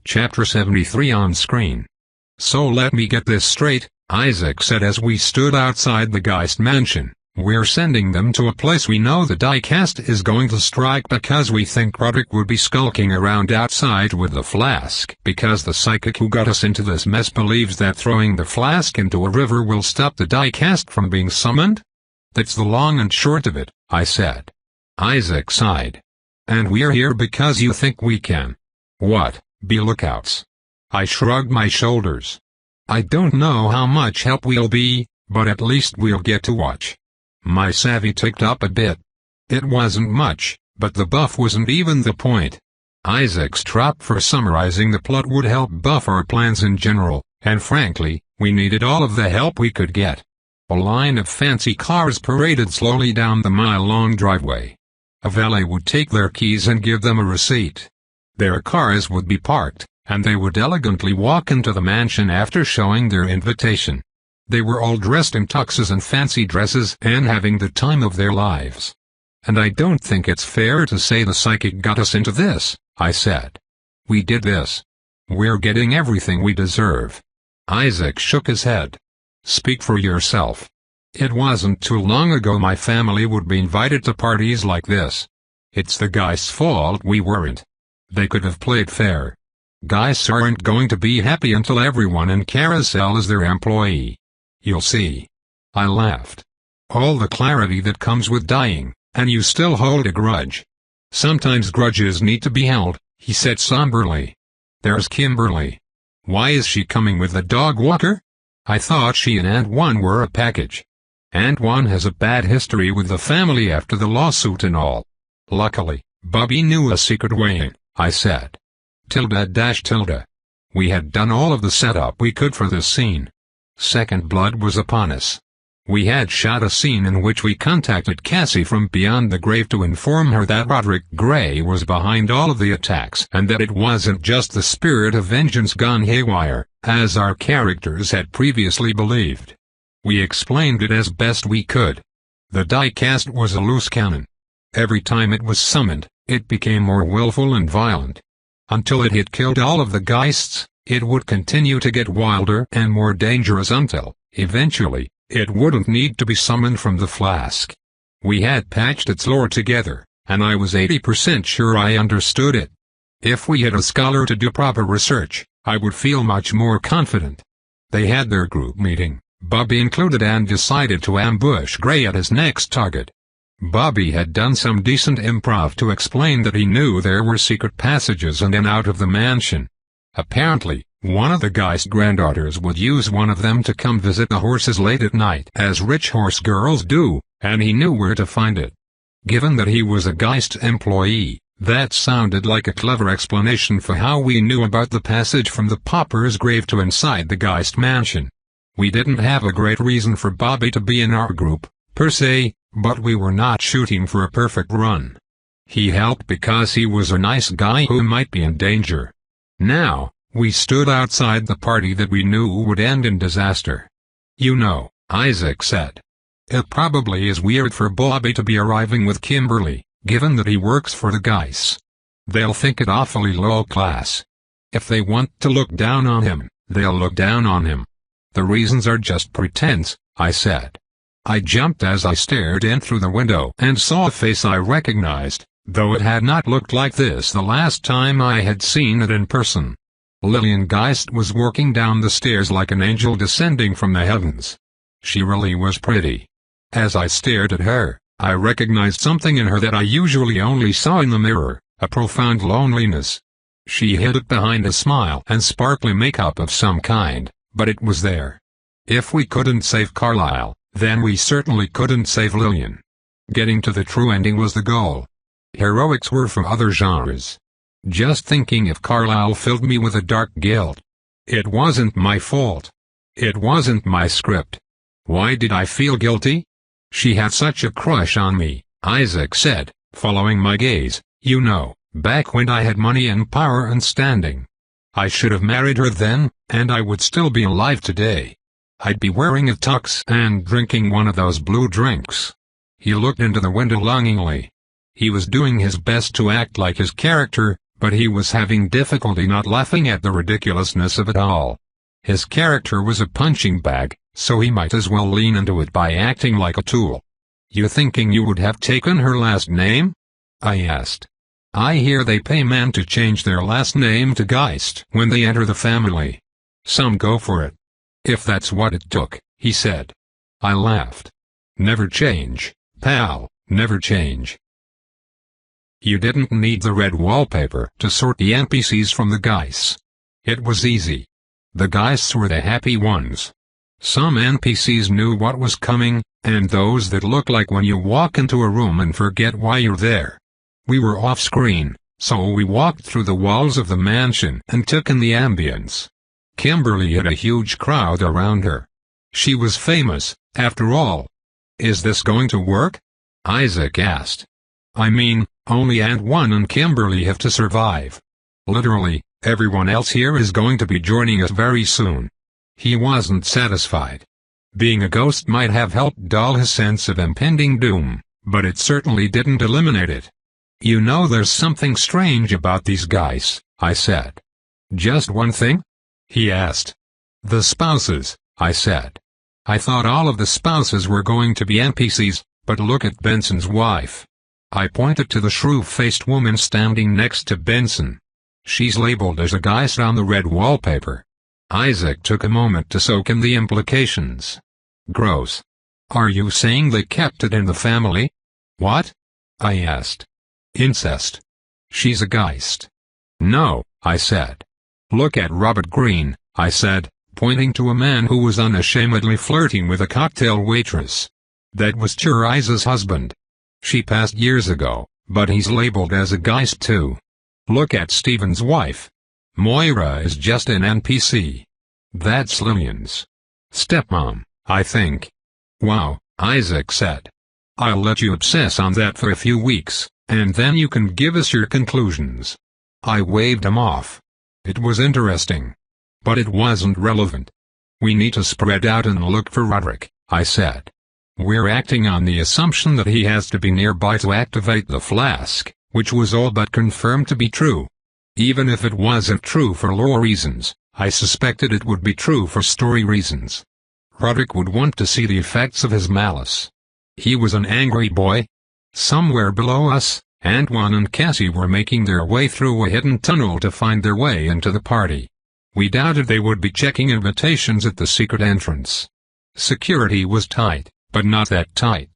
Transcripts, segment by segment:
Chapter 73 on screen. So let me get this straight, Isaac said as we stood outside the Geist mansion. We're sending them to a place we know the diecast is going to strike because we think Roderick would be skulking around outside with the flask. Because the psychic who got us into this mess believes that throwing the flask into a river will stop the diecast from being summoned? That's the long and short of it, I said. Isaac sighed. And we're here because you think we can. What, be lookouts? I shrugged my shoulders. I don't know how much help we'll be, but at least we'll get to watch. My savvy ticked up a bit. It wasn't much, but the buff wasn't even the point. Isaac's trap for summarizing the plot would help buff our plans in general, and frankly, we needed all of the help we could get. A line of fancy cars paraded slowly down the mile-long driveway. A valet would take their keys and give them a receipt. Their cars would be parked, and they would elegantly walk into the mansion after showing their invitation. They were all dressed in tuxes and fancy dresses and having the time of their lives. And I don't think it's fair to say the psychic got us into this, I said. We did this. We're getting everything we deserve. Isaac shook his head. Speak for yourself. It wasn't too long ago my family would be invited to parties like this. It's the Geist's fault we weren't. They could have played fair. Geists aren't going to be happy until everyone in Carousel is their employee. You'll see. I laughed. All the clarity that comes with dying, and you still hold a grudge. Sometimes grudges need to be held, he said somberly. There's Kimberly. Why is she coming with the dog walker? I thought she and Aunt One were a package. Aunt One has a bad history with the family after the lawsuit and all. Luckily, Bubby knew a secret way, I said. Tilde. We had done all of the setup we could for this scene. Second blood was upon us. We had shot a scene in which we contacted Cassie from beyond the grave to inform her that Roderick Gray was behind all of the attacks and that it wasn't just the spirit of vengeance gone haywire, as our characters had previously believed. We explained it as best we could. The diecast was a loose cannon. Every time it was summoned, it became more willful and violent. Until it had killed all of the Geists, it would continue to get wilder and more dangerous until, eventually, it wouldn't need to be summoned from the flask. We had patched its lore together, and I was 80% sure I understood it. If we had a scholar to do proper research, I would feel much more confident. They had their group meeting, Bubby included, and decided to ambush Gray at his next target. Bobby had done some decent improv to explain that he knew there were secret passages in and out of the mansion. Apparently, one of the Geist granddaughters would use one of them to come visit the horses late at night, as rich horse girls do, and he knew where to find it. Given that he was a Geist employee, that sounded like a clever explanation for how we knew about the passage from the pauper's grave to inside the Geist mansion. We didn't have a great reason for Bobby to be in our group, per se, but we were not shooting for a perfect run. He helped because he was a nice guy who might be in danger. Now, we stood outside the party that we knew would end in disaster. You know, Isaac said. It probably is weird for Bobby to be arriving with Kimberly, given that he works for the Geists. They'll think it awfully low class. If they want to look down on him, they'll look down on him. The reasons are just pretense, I said. I jumped as I stared in through the window and saw a face I recognized, though it had not looked like this the last time I had seen it in person. Lillian Geist was walking down the stairs like an angel descending from the heavens. She really was pretty. As I stared at her, I recognized something in her that I usually only saw in the mirror, a profound loneliness. She hid it behind a smile and sparkly makeup of some kind, but it was there. If we couldn't save Carlisle, then we certainly couldn't save Lillian. Getting to the true ending was the goal. Heroics were for other genres. Just thinking of Carlisle filled me with a dark guilt. It wasn't my fault. It wasn't my script. Why did I feel guilty? She had such a crush on me, Isaac said, following my gaze. You know, back when I had money and power and standing. I should have married her then, and I would still be alive today. I'd be wearing a tux and drinking one of those blue drinks. He looked into the window longingly. He was doing his best to act like his character, but he was having difficulty not laughing at the ridiculousness of it all. His character was a punching bag, so he might as well lean into it by acting like a tool. "You thinking you would have taken her last name?" I asked. "I hear they pay men to change their last name to Geist when they enter the family. Some go for it." "If that's what it took," he said. I laughed. "Never change, pal, never change." You didn't need the red wallpaper to sort the NPCs from the Geists. It was easy. The Geists were the happy ones. Some NPCs knew what was coming, and those that look like when you walk into a room and forget why you're there. We were off-screen, so we walked through the walls of the mansion and took in the ambience. Kimberly had a huge crowd around her. She was famous, after all. "Is this going to work?" Isaac asked. "I mean, only Aunt One and Kimberly have to survive. Literally, everyone else here is going to be joining us very soon." He wasn't satisfied. Being a ghost might have helped dull his sense of impending doom, but it certainly didn't eliminate it. "You know there's something strange about these guys," I said. "Just one thing?" he asked. "The spouses," I said. "I thought all of the spouses were going to be NPCs, but look at Benson's wife." I pointed to the shrew-faced woman standing next to Benson. "She's labeled as a Geist on the red wallpaper." Isaac took a moment to soak in the implications. "Gross. Are you saying they kept it in the family?" "What?" I asked. "Incest. She's a Geist." "No," I said. "Look at Robert Greene," I said, pointing to a man who was unashamedly flirting with a cocktail waitress. "That was Therese's husband. She passed years ago, but he's labeled as a Geist too. Look at Steven's wife. Moira is just an NPC. That's Lillian's stepmom, I think." "Wow," Isaac said. "I'll let you obsess on that for a few weeks, and then you can give us your conclusions." I waved him off. It was interesting, but it wasn't relevant. "We need to spread out and look for Roderick," I said. "We're acting on the assumption that he has to be nearby to activate the flask," which was all but confirmed to be true. Even if it wasn't true for lore reasons, I suspected it would be true for story reasons. Roderick would want to see the effects of his malice. He was an angry boy. Somewhere below us, Antoine and Cassie were making their way through a hidden tunnel to find their way into the party. We doubted they would be checking invitations at the secret entrance. Security was tight, but not that tight.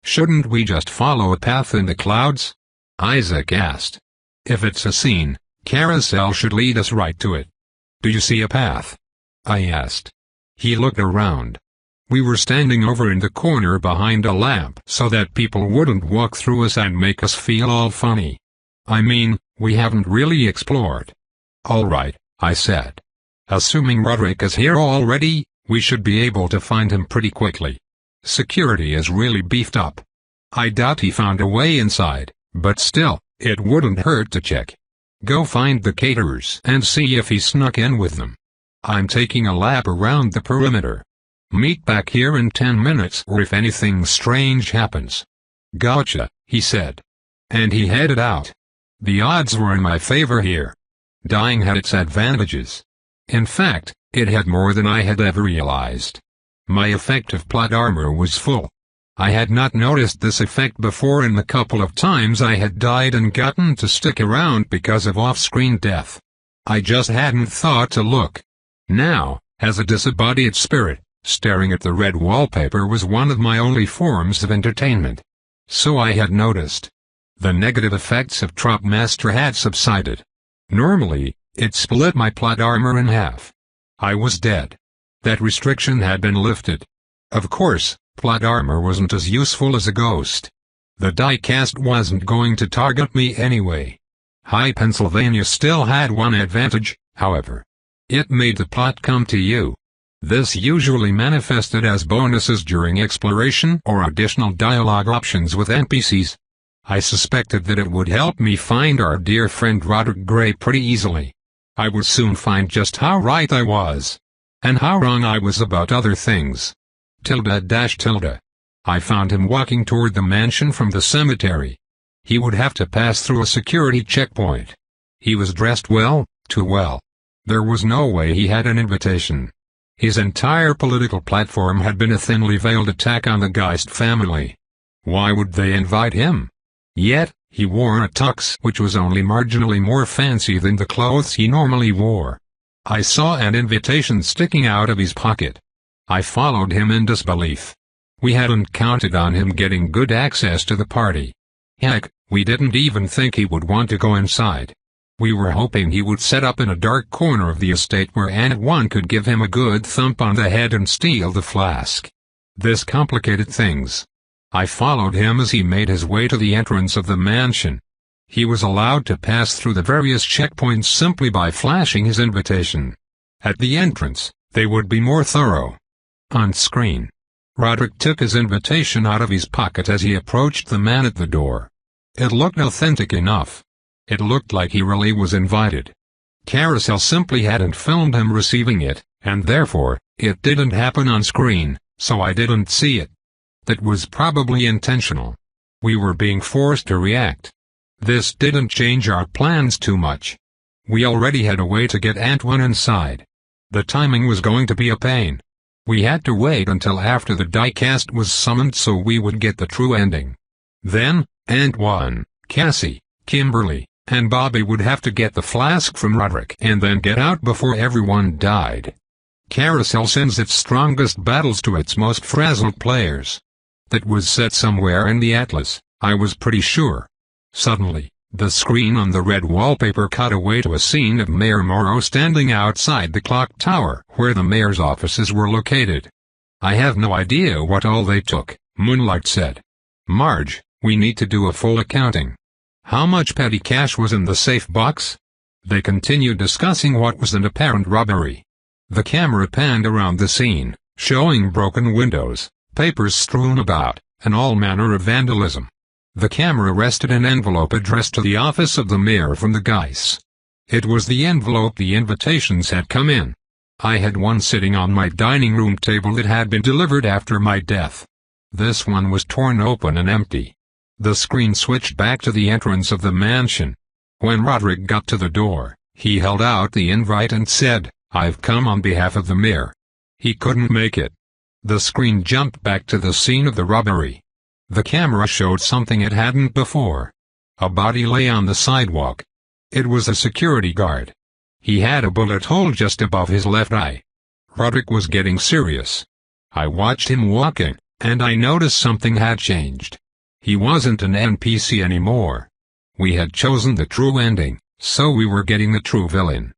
"Shouldn't we just follow a path in the clouds?" Isaac asked. "If it's a scene, Carousel should lead us right to it." "Do you see a path?" I asked. He looked around. We were standing over in the corner behind a lamp so that people wouldn't walk through us and make us feel all funny. "I mean, we haven't really explored." "All right," I said. "Assuming Roderick is here already, we should be able to find him pretty quickly. Security is really beefed up. I doubt he found a way inside, but still, it wouldn't hurt to check. Go find the caterers and see if he snuck in with them. I'm taking a lap around the perimeter. Meet back here in 10 minutes or if anything strange happens." "Gotcha," he said. And he headed out. The odds were in my favor here. Dying had its advantages. In fact, it had more than I had ever realized. My effective plot armor was full. I had not noticed this effect before in the couple of times I had died and gotten to stick around because of off-screen death. I just hadn't thought to look. Now, as a disembodied spirit, staring at the red wallpaper was one of my only forms of entertainment. So I had noticed. The negative effects of Trop Master had subsided. Normally, it split my plot armor in half. I was dead. That restriction had been lifted. Of course, plot armor wasn't as useful as a ghost. The diecast wasn't going to target me anyway. High Pennsylvania still had one advantage, however. It made the plot come to you. This usually manifested as bonuses during exploration or additional dialogue options with NPCs. I suspected that it would help me find our dear friend Roderick Gray pretty easily. I would soon find just how right I was. And how wrong I was about other things. I found him walking toward the mansion from the cemetery. He would have to pass through a security checkpoint. He was dressed well, too well. There was no way he had an invitation. His entire political platform had been a thinly veiled attack on the Geist family. Why would they invite him? Yet, he wore a tux which was only marginally more fancy than the clothes he normally wore. I saw an invitation sticking out of his pocket. I followed him in disbelief. We hadn't counted on him getting good access to the party. Heck, we didn't even think he would want to go inside. We were hoping he would set up in a dark corner of the estate where Aunt One could give him a good thump on the head and steal the flask. This complicated things. I followed him as he made his way to the entrance of the mansion. He was allowed to pass through the various checkpoints simply by flashing his invitation. At the entrance, they would be more thorough. On screen, Roderick took his invitation out of his pocket as he approached the man at the door. It looked authentic enough. It looked like he really was invited. Carousel simply hadn't filmed him receiving it, and therefore, it didn't happen on screen, so I didn't see it. That was probably intentional. We were being forced to react. This didn't change our plans too much. We already had a way to get Aunt One inside. The timing was going to be a pain. We had to wait until after the diecast was summoned so we would get the true ending. Then, Aunt One, Cassie, Kimberly, and Bobby would have to get the flask from Roderick and then get out before everyone died. Carousel sends its strongest battles to its most frazzled players. That was set somewhere in the atlas, I was pretty sure. Suddenly, the screen on the red wallpaper cut away to a scene of Mayor Morrow standing outside the clock tower where the mayor's offices were located. I have no idea what all they took, Moonlight said. Marge, we need to do a full accounting. How much petty cash was in the safe box? They continued discussing what was an apparent robbery. The camera panned around the scene, showing broken windows, papers strewn about, and all manner of vandalism. The camera rested an envelope addressed to the office of the mayor from the Geiss. It was the envelope the invitations had come in. I had one sitting on my dining room table that had been delivered after my death. This one was torn open and empty. The screen switched back to the entrance of the mansion. When Roderick got to the door, he held out the invite and said, "I've come on behalf of the mayor." He couldn't make it. The screen jumped back to the scene of the robbery. The camera showed something it hadn't before. A body lay on the sidewalk. It was a security guard. He had a bullet hole just above his left eye. Roderick was getting serious. I watched him walking, and I noticed something had changed. He wasn't an NPC anymore. We had chosen the true ending, so we were getting the true villain.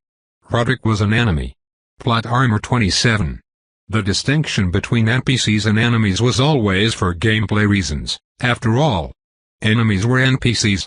Roderick was an enemy. Plot armor 27. The distinction between NPCs and enemies was always for gameplay reasons. After all, enemies were NPCs.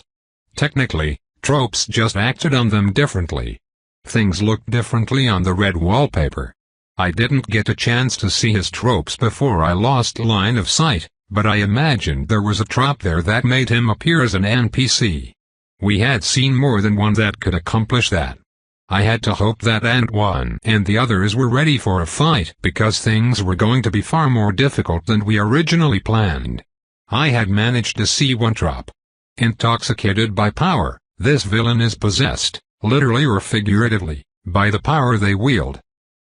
Technically, tropes just acted on them differently. Things looked differently on the red wallpaper. I didn't get a chance to see his tropes before I lost line of sight, but I imagined there was a trop there that made him appear as an NPC. We had seen more than one that could accomplish that. I had to hope that Aunt One and the others were ready for a fight because things were going to be far more difficult than we originally planned. I had managed to see one trop. Intoxicated by power, this villain is possessed, literally or figuratively, by the power they wield.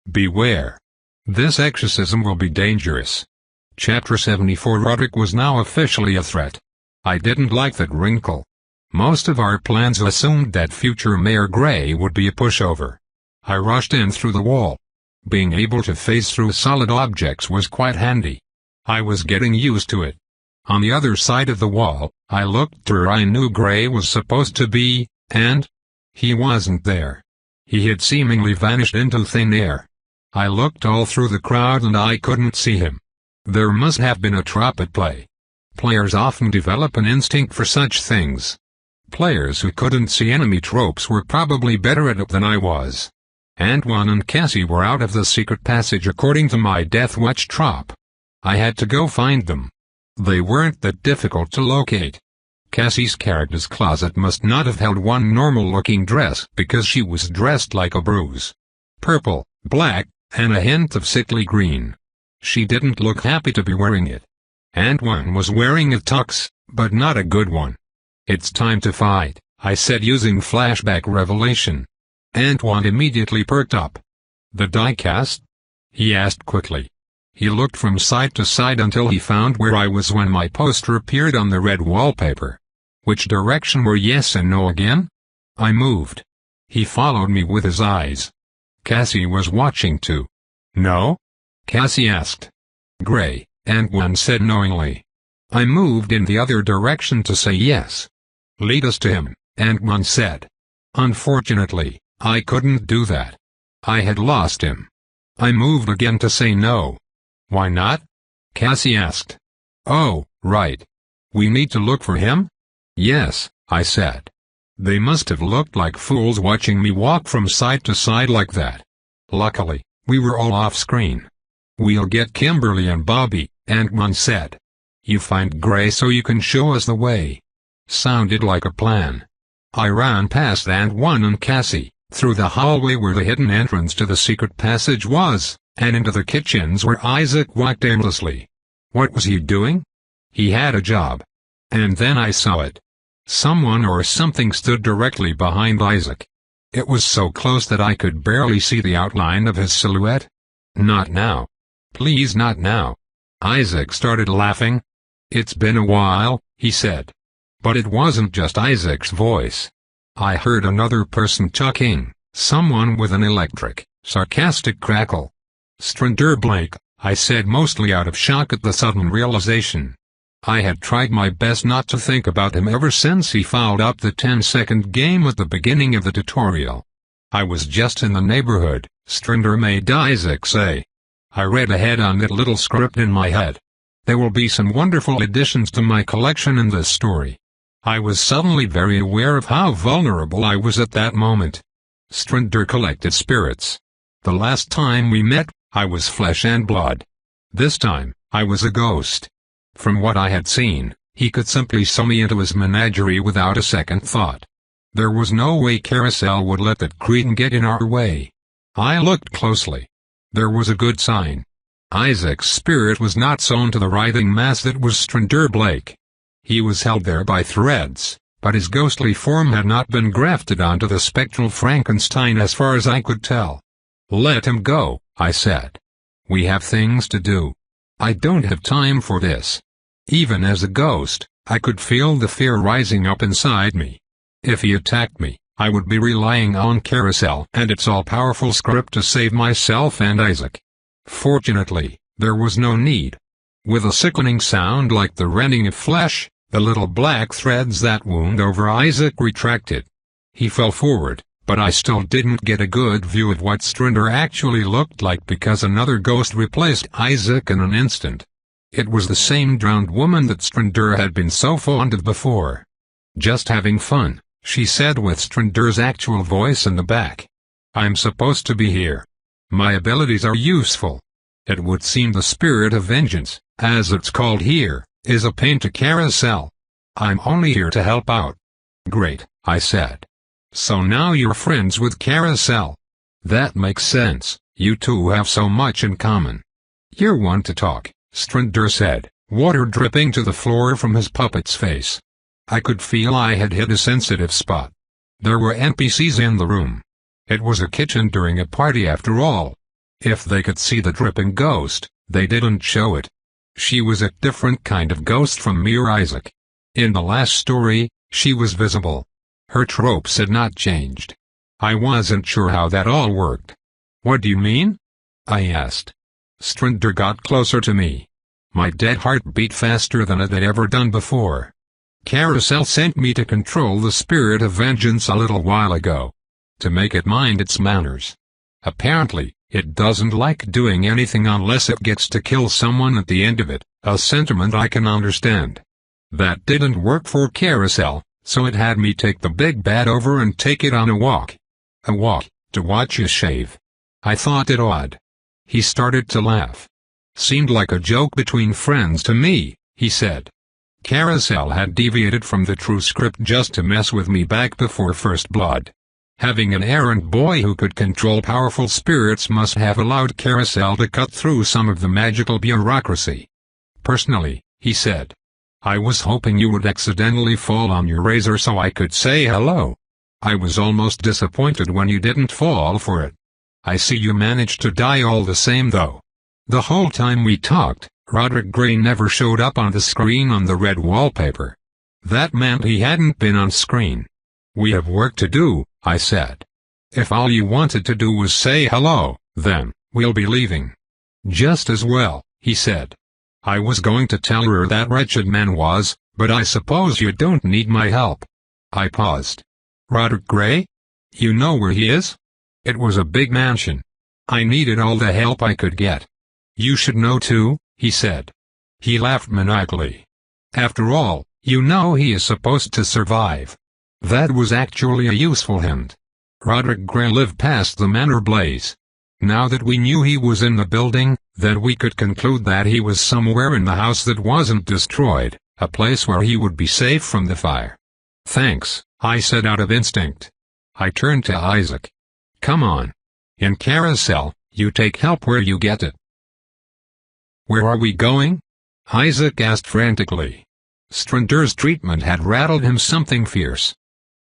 Beware. This exorcism will be dangerous. Chapter 74. Roderick was now officially a threat. I didn't like that wrinkle. Most of our plans assumed that future Mayor Gray would be a pushover. I rushed in through the wall. Being able to phase through solid objects was quite handy. I was getting used to it. On the other side of the wall, I looked to where I knew Gray was supposed to be, and he wasn't there. He had seemingly vanished into thin air. I looked all through the crowd and I couldn't see him. There must have been a trap at play. Players often develop an instinct for such things. Players who couldn't see enemy tropes were probably better at it than I was. Aunt One and Cassie were out of the secret passage according to my Death Watch trop. I had to go find them. They weren't that difficult to locate. Cassie's character's closet must not have held one normal-looking dress because she was dressed like a bruise. Purple, black, and a hint of sickly green. She didn't look happy to be wearing it. Aunt One was wearing a tux, but not a good one. "It's time to fight," I said using flashback revelation. Antoine immediately perked up. The die-cast? He asked quickly. He looked from side to side until he found where I was when my poster appeared on the red wallpaper. Which direction were yes and no again? I moved. He followed me with his eyes. Cassie was watching too. No? Cassie asked. Gray, Antoine said knowingly. I moved in the other direction to say yes. Lead us to him, Antoine said. Unfortunately, I couldn't do that. I had lost him. I moved again to say no. Why not? Cassie asked. Oh, right. We need to look for him? Yes, I said. They must have looked like fools watching me walk from side to side like that. Luckily, we were all off-screen. We'll get Kimberly and Bobby, Antoine said. You find Gray so you can show us the way. Sounded like a plan. I ran past Antoine and Cassie, through the hallway where the hidden entrance to the secret passage was, and into the kitchens where Isaac walked aimlessly. What was he doing? He had a job. And then I saw it. Someone or something stood directly behind Isaac. It was so close that I could barely see the outline of his silhouette. Not now. Please not now. Isaac started laughing. It's been a while, he said. But it wasn't just Isaac's voice. I heard another person chuckling, someone with an electric, sarcastic crackle. Strinder Blake, I said mostly out of shock at the sudden realization. I had tried my best not to think about him ever since he fouled up the 10-second game at the beginning of the tutorial. I was just in the neighborhood, Strinder made Isaac say. I read ahead on that little script in my head. There will be some wonderful additions to my collection in this story. I was suddenly very aware of how vulnerable I was at that moment. Strinder collected spirits. The last time we met, I was flesh and blood. This time, I was a ghost. From what I had seen, he could simply sew me into his menagerie without a second thought. There was no way Carousel would let that cretin get in our way. I looked closely. There was a good sign. Isaac's spirit was not sewn to the writhing mass that was Strinder Blake. He was held there by threads, but his ghostly form had not been grafted onto the spectral Frankenstein as far as I could tell. Let him go, I said. We have things to do. I don't have time for this. Even as a ghost, I could feel the fear rising up inside me. If he attacked me, I would be relying on Carousel and its all-powerful script to save myself and Isaac. Fortunately, there was no need. With a sickening sound like the rending of flesh, the little black threads that wound over Isaac retracted. He fell forward, but I still didn't get a good view of what Strinder actually looked like because another ghost replaced Isaac in an instant. It was the same drowned woman that Strinder had been so fond of before. Just having fun, she said with Strinder's actual voice in the back. I'm supposed to be here. My abilities are useful. It would seem the spirit of vengeance, as it's called here, is a pain to Carousel. I'm only here to help out. Great, I said. So now you're friends with Carousel. That makes sense, you two have so much in common. You're one to talk, Strinder said, water dripping to the floor from his puppet's face. I could feel I had hit a sensitive spot. There were NPCs in the room. It was a kitchen during a party after all. If they could see the dripping ghost, they didn't show it. She was a different kind of ghost from mere Isaac. In the last story, she was visible. Her tropes had not changed. I wasn't sure how that all worked. What do you mean? I asked. Strinder got closer to me. My dead heart beat faster than it had ever done before. Carousel sent me to control the spirit of vengeance a little while ago. To make it mind its manners. Apparently, it doesn't like doing anything unless it gets to kill someone at the end of it, a sentiment I can understand. That didn't work for Carousel, so it had me take the big bad over and take it on a walk. A walk, to watch you shave. I thought it odd. He started to laugh. Seemed like a joke between friends to me, he said. Carousel had deviated from the true script just to mess with me back before First Blood. Having an errand boy who could control powerful spirits must have allowed Carousel to cut through some of the magical bureaucracy. Personally, he said, I was hoping you would accidentally fall on your razor so I could say hello. I was almost disappointed when you didn't fall for it. I see you managed to die all the same though. The whole time we talked, Roderick Gray never showed up on the screen on the red wallpaper. That meant he hadn't been on screen. We have work to do, I said. If all you wanted to do was say hello, then, we'll be leaving. Just as well, he said. I was going to tell her that wretched man was, but I suppose you don't need my help. I paused. Roderick Gray? You know where he is? It was a big mansion. I needed all the help I could get. You should know too, he said. He laughed maniacally. After all, you know he is supposed to survive. That was actually a useful hint. Roderick Gray lived past the manor blaze. Now that we knew he was in the building, then we could conclude that he was somewhere in the house that wasn't destroyed, a place where he would be safe from the fire. Thanks, I said out of instinct. I turned to Isaac. Come on. In Carousel, you take help where you get it. Where are we going? Isaac asked frantically. Strander's treatment had rattled him something fierce.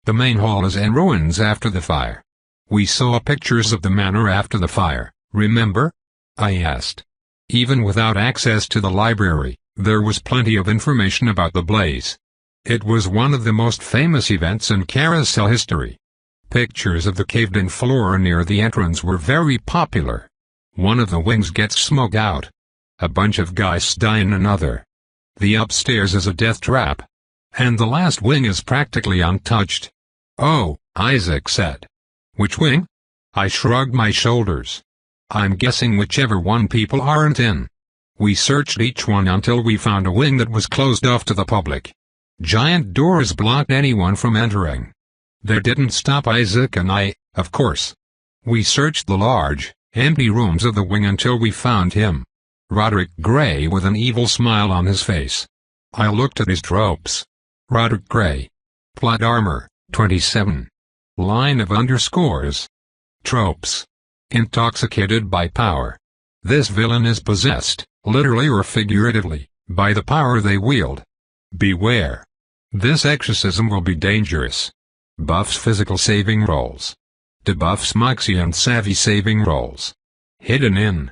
The main hall is in ruins after the fire. We saw pictures of the manor after the fire, remember? I asked. Even without access to the library, there was plenty of information about the blaze. It was one of the most famous events in Carousel history. Pictures of the caved-in floor near the entrance were very popular. One of the wings gets smoked out. A bunch of guys die in another. The upstairs is a death trap. And the last wing is practically untouched. Oh, Isaac said. Which wing? I shrugged my shoulders. I'm guessing whichever one people aren't in. We searched each one until we found a wing that was closed off to the public. Giant doors blocked anyone from entering. That didn't stop Isaac and I, of course. We searched the large, empty rooms of the wing until we found him. Roderick Gray with an evil smile on his face. I looked at his tropes. Roderick Gray. Plot armor, 27. Line of underscores. Tropes. Intoxicated by power. This villain is possessed, literally or figuratively, by the power they wield. Beware. This exorcism will be dangerous. Buffs physical saving rolls. Debuffs moxie and savvy saving rolls. Hidden in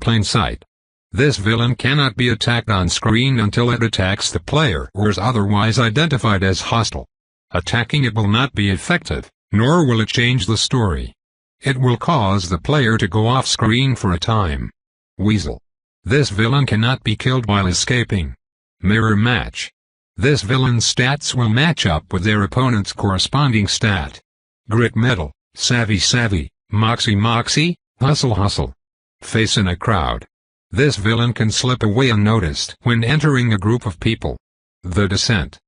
plain sight. This villain cannot be attacked on screen until it attacks the player or is otherwise identified as hostile. Attacking it will not be effective, nor will it change the story. It will cause the player to go off screen for a time. Weasel. This villain cannot be killed while escaping. Mirror match. This villain's stats will match up with their opponent's corresponding stat. Grit metal, savvy, moxie, hustle. Face in a crowd. This villain can slip away unnoticed when entering a group of people. The Descent.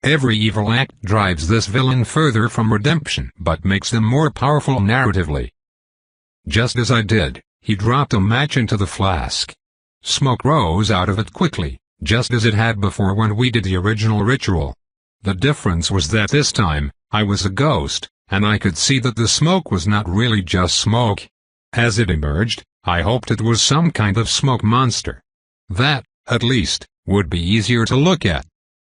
Every evil act drives this villain further from redemption but makes them more powerful narratively. Just as I did, he dropped a match into the flask. Smoke rose out of it quickly, just as it had before when we did the original ritual. The difference was that this time, I was a ghost, and I could see that the smoke was not really just smoke. As it emerged, I hoped it was some kind of smoke monster. That, at least, would be easier to look at.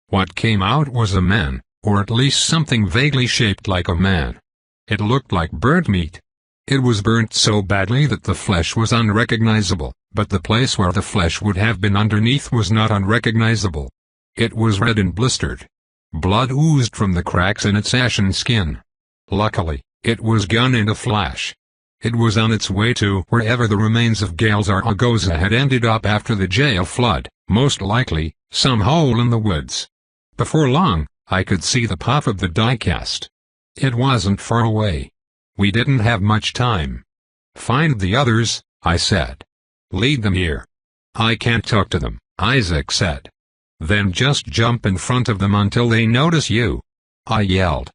What came out was a man, or at least something vaguely shaped like a man. It looked like burnt meat. It was burnt so badly that the flesh was unrecognizable, but the place where the flesh would have been underneath was not unrecognizable. It was red and blistered. Blood oozed from the cracks in its ashen skin. Luckily, it was gone in a flash. It was on its way to wherever the remains of Gale Zaragoza had ended up after the jail flood, most likely, some hole in the woods. Before long, I could see the pop of the diecast. It wasn't far away. We didn't have much time. Find the others, I said. Lead them here. I can't talk to them, Isaac said. Then just jump in front of them until they notice you. I yelled.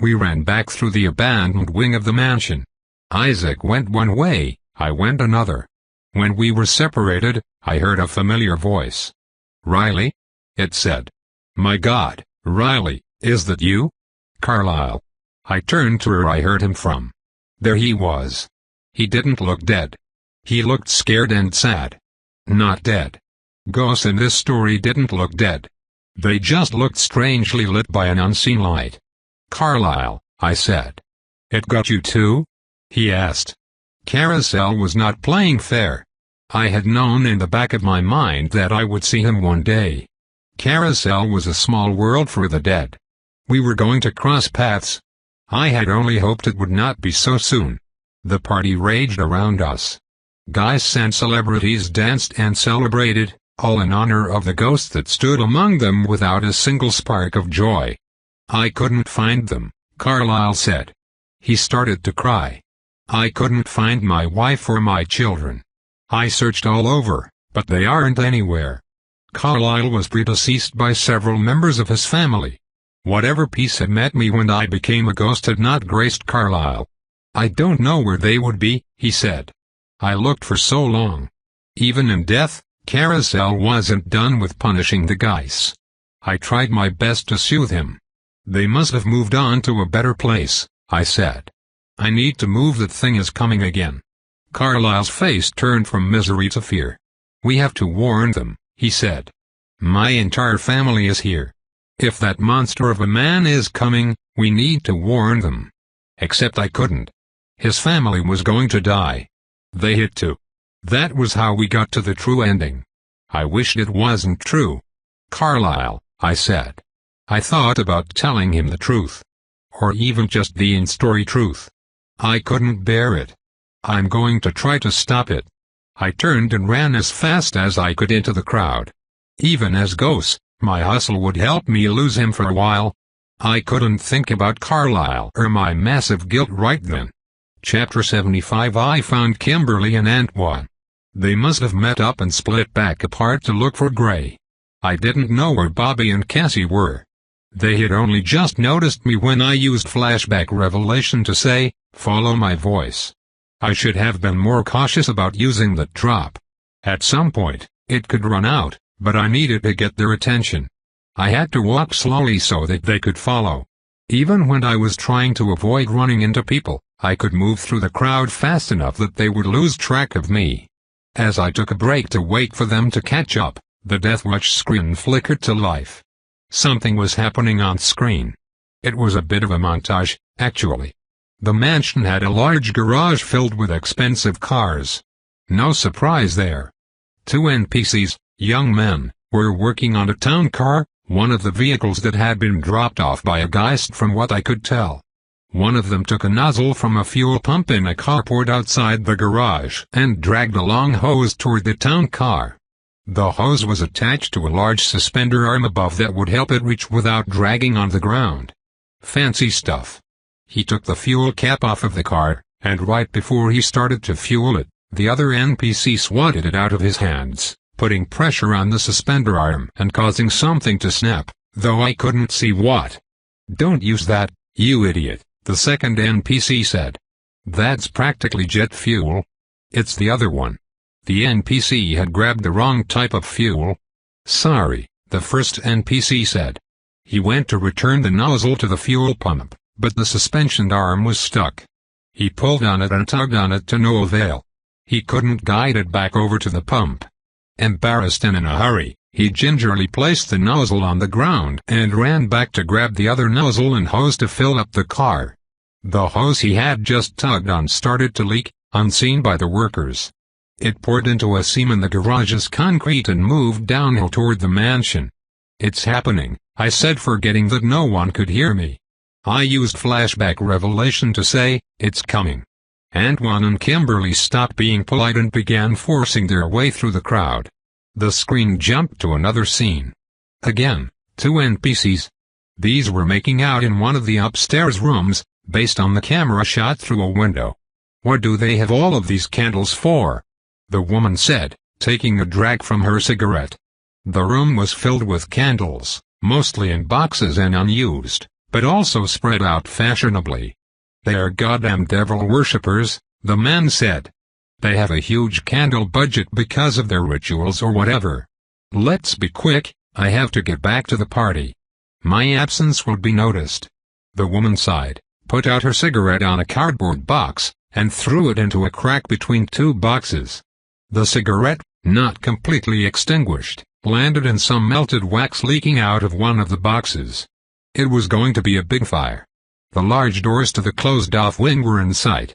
We ran back through the abandoned wing of the mansion. Isaac went one way, I went another. When we were separated, I heard a familiar voice. Riley? It said. My God, Riley, is that you? Carlisle. I turned to where I heard him from. There he was. He didn't look dead. He looked scared and sad. Not dead. Ghosts in this story didn't look dead. They just looked strangely lit by an unseen light. "Carlisle," I said. "It got you too?" he asked. Carousel was not playing fair. I had known in the back of my mind that I would see him one day. Carousel was a small world for the dead. We were going to cross paths. I had only hoped it would not be so soon. The party raged around us. Guys and celebrities danced and celebrated, all in honor of the ghost that stood among them without a single spark of joy. "I couldn't find them," Carlisle said. He started to cry. "I couldn't find my wife or my children. I searched all over, but they aren't anywhere." Carlisle was predeceased by several members of his family. Whatever peace had met me when I became a ghost had not graced Carlisle. "I don't know where they would be," he said. "I looked for so long." Even in death, Carousel wasn't done with punishing the guys. I tried my best to soothe him. "They must have moved on to a better place," I said. "I need to move, that thing is coming again." Carlisle's face turned from misery to fear. "We have to warn them," he said. "My entire family is here. If that monster of a man is coming, we need to warn them." Except I couldn't. His family was going to die. They had to. That was how we got to the true ending. I wished it wasn't true. "Carlisle," I said. I thought about telling him the truth. Or even just the in-story truth. I couldn't bear it. "I'm going to try to stop it." I turned and ran as fast as I could into the crowd. Even as ghosts, my hustle would help me lose him for a while. I couldn't think about Carlisle or my massive guilt right then. Chapter 75. I found Kimberly and Antoine. They must have met up and split back apart to look for Gray. I didn't know where Bobby and Cassie were. They had only just noticed me when I used flashback revelation to say, "Follow my voice." I should have been more cautious about using the drop. At some point, it could run out, but I needed to get their attention. I had to walk slowly so that they could follow. Even when I was trying to avoid running into people, I could move through the crowd fast enough that they would lose track of me. As I took a break to wait for them to catch up, the Death Watch screen flickered to life. Something was happening on screen. It was a bit of a montage, actually. The mansion had a large garage filled with expensive cars. No surprise there. Two NPCs, young men, were working on a town car, one of the vehicles that had been dropped off by a geist from what I could tell. One of them took a nozzle from a fuel pump in a carport outside the garage and dragged a long hose toward the town car. The hose was attached to a large suspender arm above that would help it reach without dragging on the ground. Fancy stuff. He took the fuel cap off of the car, and right before he started to fuel it, the other NPC swatted it out of his hands, putting pressure on the suspender arm and causing something to snap, though I couldn't see what. "Don't use that, you idiot," the second NPC said. "That's practically jet fuel." "It's the other one." The NPC had grabbed the wrong type of fuel. "Sorry," the first NPC said. He went to return the nozzle to the fuel pump, but the suspension arm was stuck. He pulled on it and tugged on it to no avail. He couldn't guide it back over to the pump. Embarrassed and in a hurry, he gingerly placed the nozzle on the ground and ran back to grab the other nozzle and hose to fill up the car. The hose he had just tugged on started to leak, unseen by the workers. It poured into a seam in the garage's concrete and moved downhill toward the mansion. "It's happening," I said, forgetting that no one could hear me. I used flashback revelation to say, "It's coming." Antoine and Kimberly stopped being polite and began forcing their way through the crowd. The screen jumped to another scene. Again, two NPCs. These were making out in one of the upstairs rooms, based on the camera shot through a window. "What do they have all of these candles for?" the woman said, taking a drag from her cigarette. The room was filled with candles, mostly in boxes and unused, but also spread out fashionably. "They are goddamn devil worshippers," the man said. "They have a huge candle budget because of their rituals or whatever. Let's be quick, I have to get back to the party. My absence will be noticed." The woman sighed, put out her cigarette on a cardboard box, and threw it into a crack between two boxes. The cigarette, not completely extinguished, landed in some melted wax leaking out of one of the boxes. It was going to be a big fire. The large doors to the closed-off wing were in sight.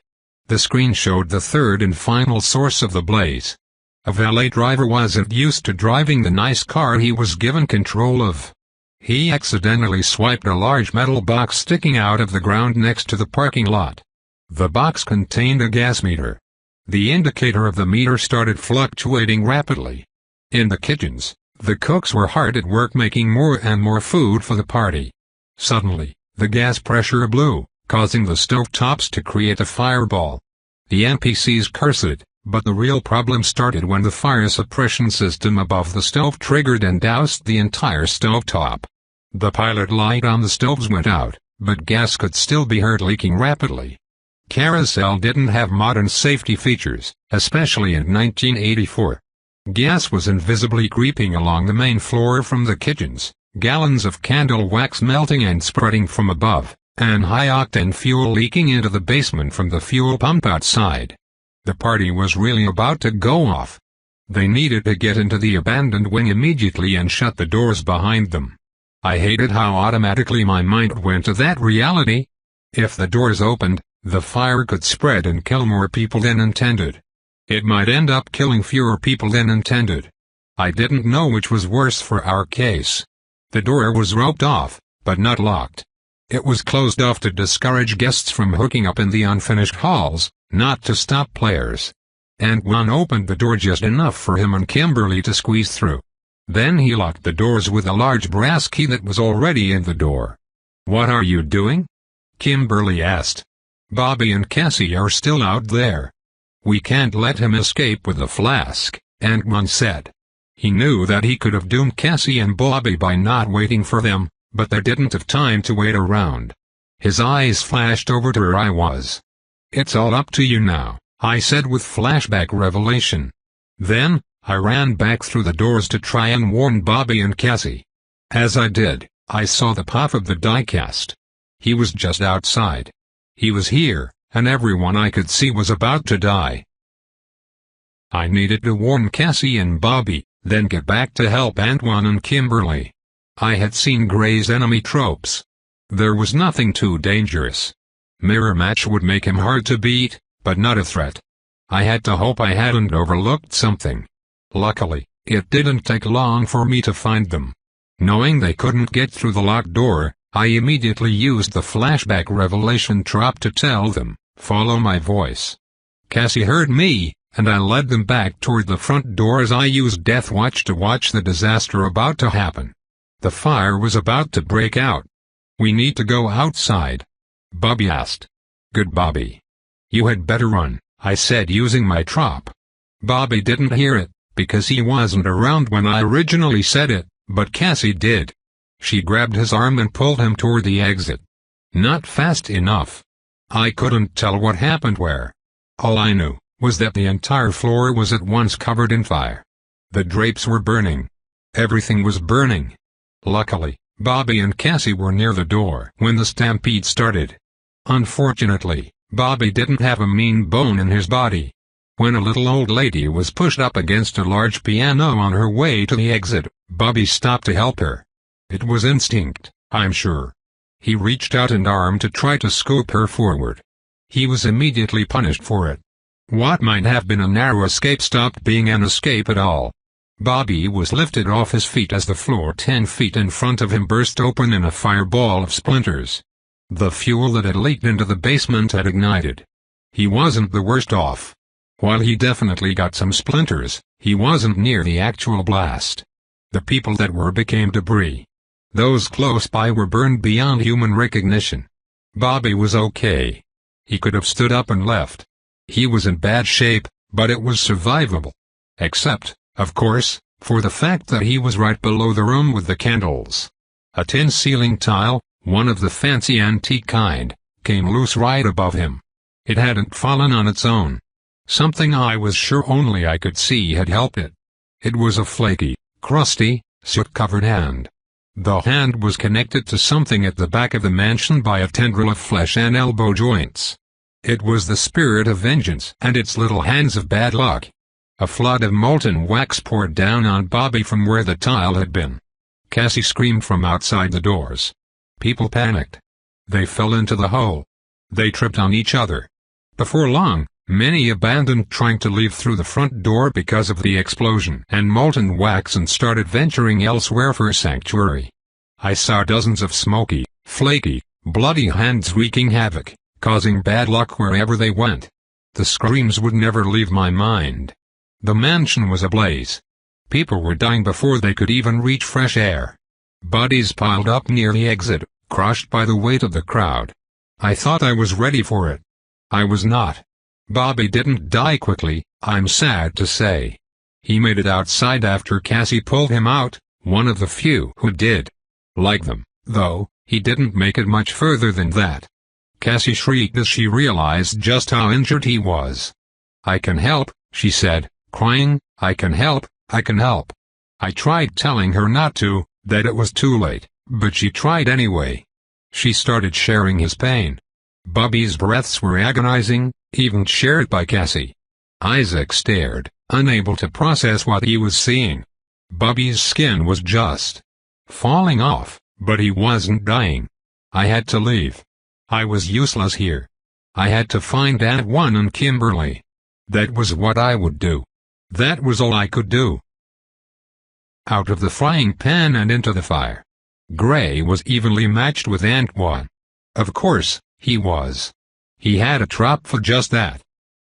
The screen showed the third and final source of the blaze. A valet driver wasn't used to driving the nice car he was given control of. He accidentally swiped a large metal box sticking out of the ground next to the parking lot. The box contained a gas meter. The indicator of the meter started fluctuating rapidly. In the kitchens, the cooks were hard at work making more and more food for the party. Suddenly, the gas pressure blew, causing the stovetops to create a fireball. The NPCs cursed, but the real problem started when the fire suppression system above the stove triggered and doused the entire stovetop. The pilot light on the stoves went out, but gas could still be heard leaking rapidly. Carousel didn't have modern safety features, especially in 1984. Gas was invisibly creeping along the main floor from the kitchens, gallons of candle wax melting and spreading from above, and high-octane fuel leaking into the basement from the fuel pump outside. The party was really about to go off. They needed to get into the abandoned wing immediately and shut the doors behind them. I hated how automatically my mind went to that reality. If the doors opened, the fire could spread and kill more people than intended. It might end up killing fewer people than intended. I didn't know which was worse for our case. The door was roped off, but not locked. It was closed off to discourage guests from hooking up in the unfinished halls, not to stop players. And one opened the door just enough for him and Kimberly to squeeze through. Then he locked the doors with a large brass key that was already in the door. "What are you doing?" Kimberly asked. "Bobby and Cassie are still out there. We can't let him escape with the flask," Ant-Man said. He knew that he could have doomed Cassie and Bobby by not waiting for them, but they didn't have time to wait around. His eyes flashed over to where I was. "It's all up to you now," I said with flashback revelation. Then, I ran back through the doors to try and warn Bobby and Cassie. As I did, I saw the pop of the diecast. He was just outside. He was here, and everyone I could see was about to die. I needed to warn Cassie and Bobby, then get back to help Antoine and Kimberly. I had seen Grey's enemy tropes. There was nothing too dangerous. Mirror match would make him hard to beat, but not a threat. I had to hope I hadn't overlooked something. Luckily, it didn't take long for me to find them. Knowing they couldn't get through the locked door, I immediately used the flashback revelation trap to tell them, "Follow my voice." Cassie heard me, and I led them back toward the front door as I used Death Watch to watch the disaster about to happen. The fire was about to break out. "We need to go outside," Bobby asked. "Good, Bobby. You had better run," I said using my trap. Bobby didn't hear it, because he wasn't around when I originally said it, but Cassie did. She grabbed his arm and pulled him toward the exit. Not fast enough. I couldn't tell what happened where. All I knew was that the entire floor was at once covered in fire. The drapes were burning. Everything was burning. Luckily, Bobby and Cassie were near the door when the stampede started. Unfortunately, Bobby didn't have a mean bone in his body. When a little old lady was pushed up against a large piano on her way to the exit, Bobby stopped to help her. It was instinct, I'm sure. He reached out an arm to try to scoop her forward. He was immediately punished for it. What might have been a narrow escape stopped being an escape at all. Bobby was lifted off his feet as the floor 10 feet in front of him burst open in a fireball of splinters. The fuel that had leaked into the basement had ignited. He wasn't the worst off. While he definitely got some splinters, he wasn't near the actual blast. The people that were became debris. Those close by were burned beyond human recognition. Bobby was okay. He could have stood up and left. He was in bad shape, but it was survivable. Except, of course, for the fact that he was right below the room with the candles. A tin ceiling tile, one of the fancy antique kind, came loose right above him. It hadn't fallen on its own. Something I was sure only I could see had helped it. It was a flaky, crusty, soot-covered hand. The hand was connected to something at the back of the mansion by a tendril of flesh and elbow joints. It was the spirit of vengeance and its little hands of bad luck. A flood of molten wax poured down on Bobby from where the tile had been. Cassie screamed from outside the doors. People panicked. They fell into the hole. They tripped on each other. Before long, many abandoned trying to leave through the front door because of the explosion and molten wax and started venturing elsewhere for sanctuary. I saw dozens of smoky, flaky, bloody hands wreaking havoc, causing bad luck wherever they went. The screams would never leave my mind. The mansion was ablaze. People were dying before they could even reach fresh air. Bodies piled up near the exit, crushed by the weight of the crowd. I thought I was ready for it. I was not. Bobby didn't die quickly, I'm sad to say. He made it outside after Cassie pulled him out, one of the few who did. Like them, though, he didn't make it much further than that. Cassie shrieked as she realized just how injured he was. "I can help," she said, crying, "I can help, I can help." I tried telling her not to, that it was too late, but she tried anyway. She started sharing his pain. Bobby's breaths were agonizing, even shared by Cassie. Isaac stared, unable to process what he was seeing. Bobby's skin was just falling off, but he wasn't dying. I had to leave. I was useless here. I had to find Aunt One and Kimberly. That was what I would do. That was all I could do. Out of the frying pan and into the fire. Gray was evenly matched with Aunt One. Of course, he was. He had a trap for just that.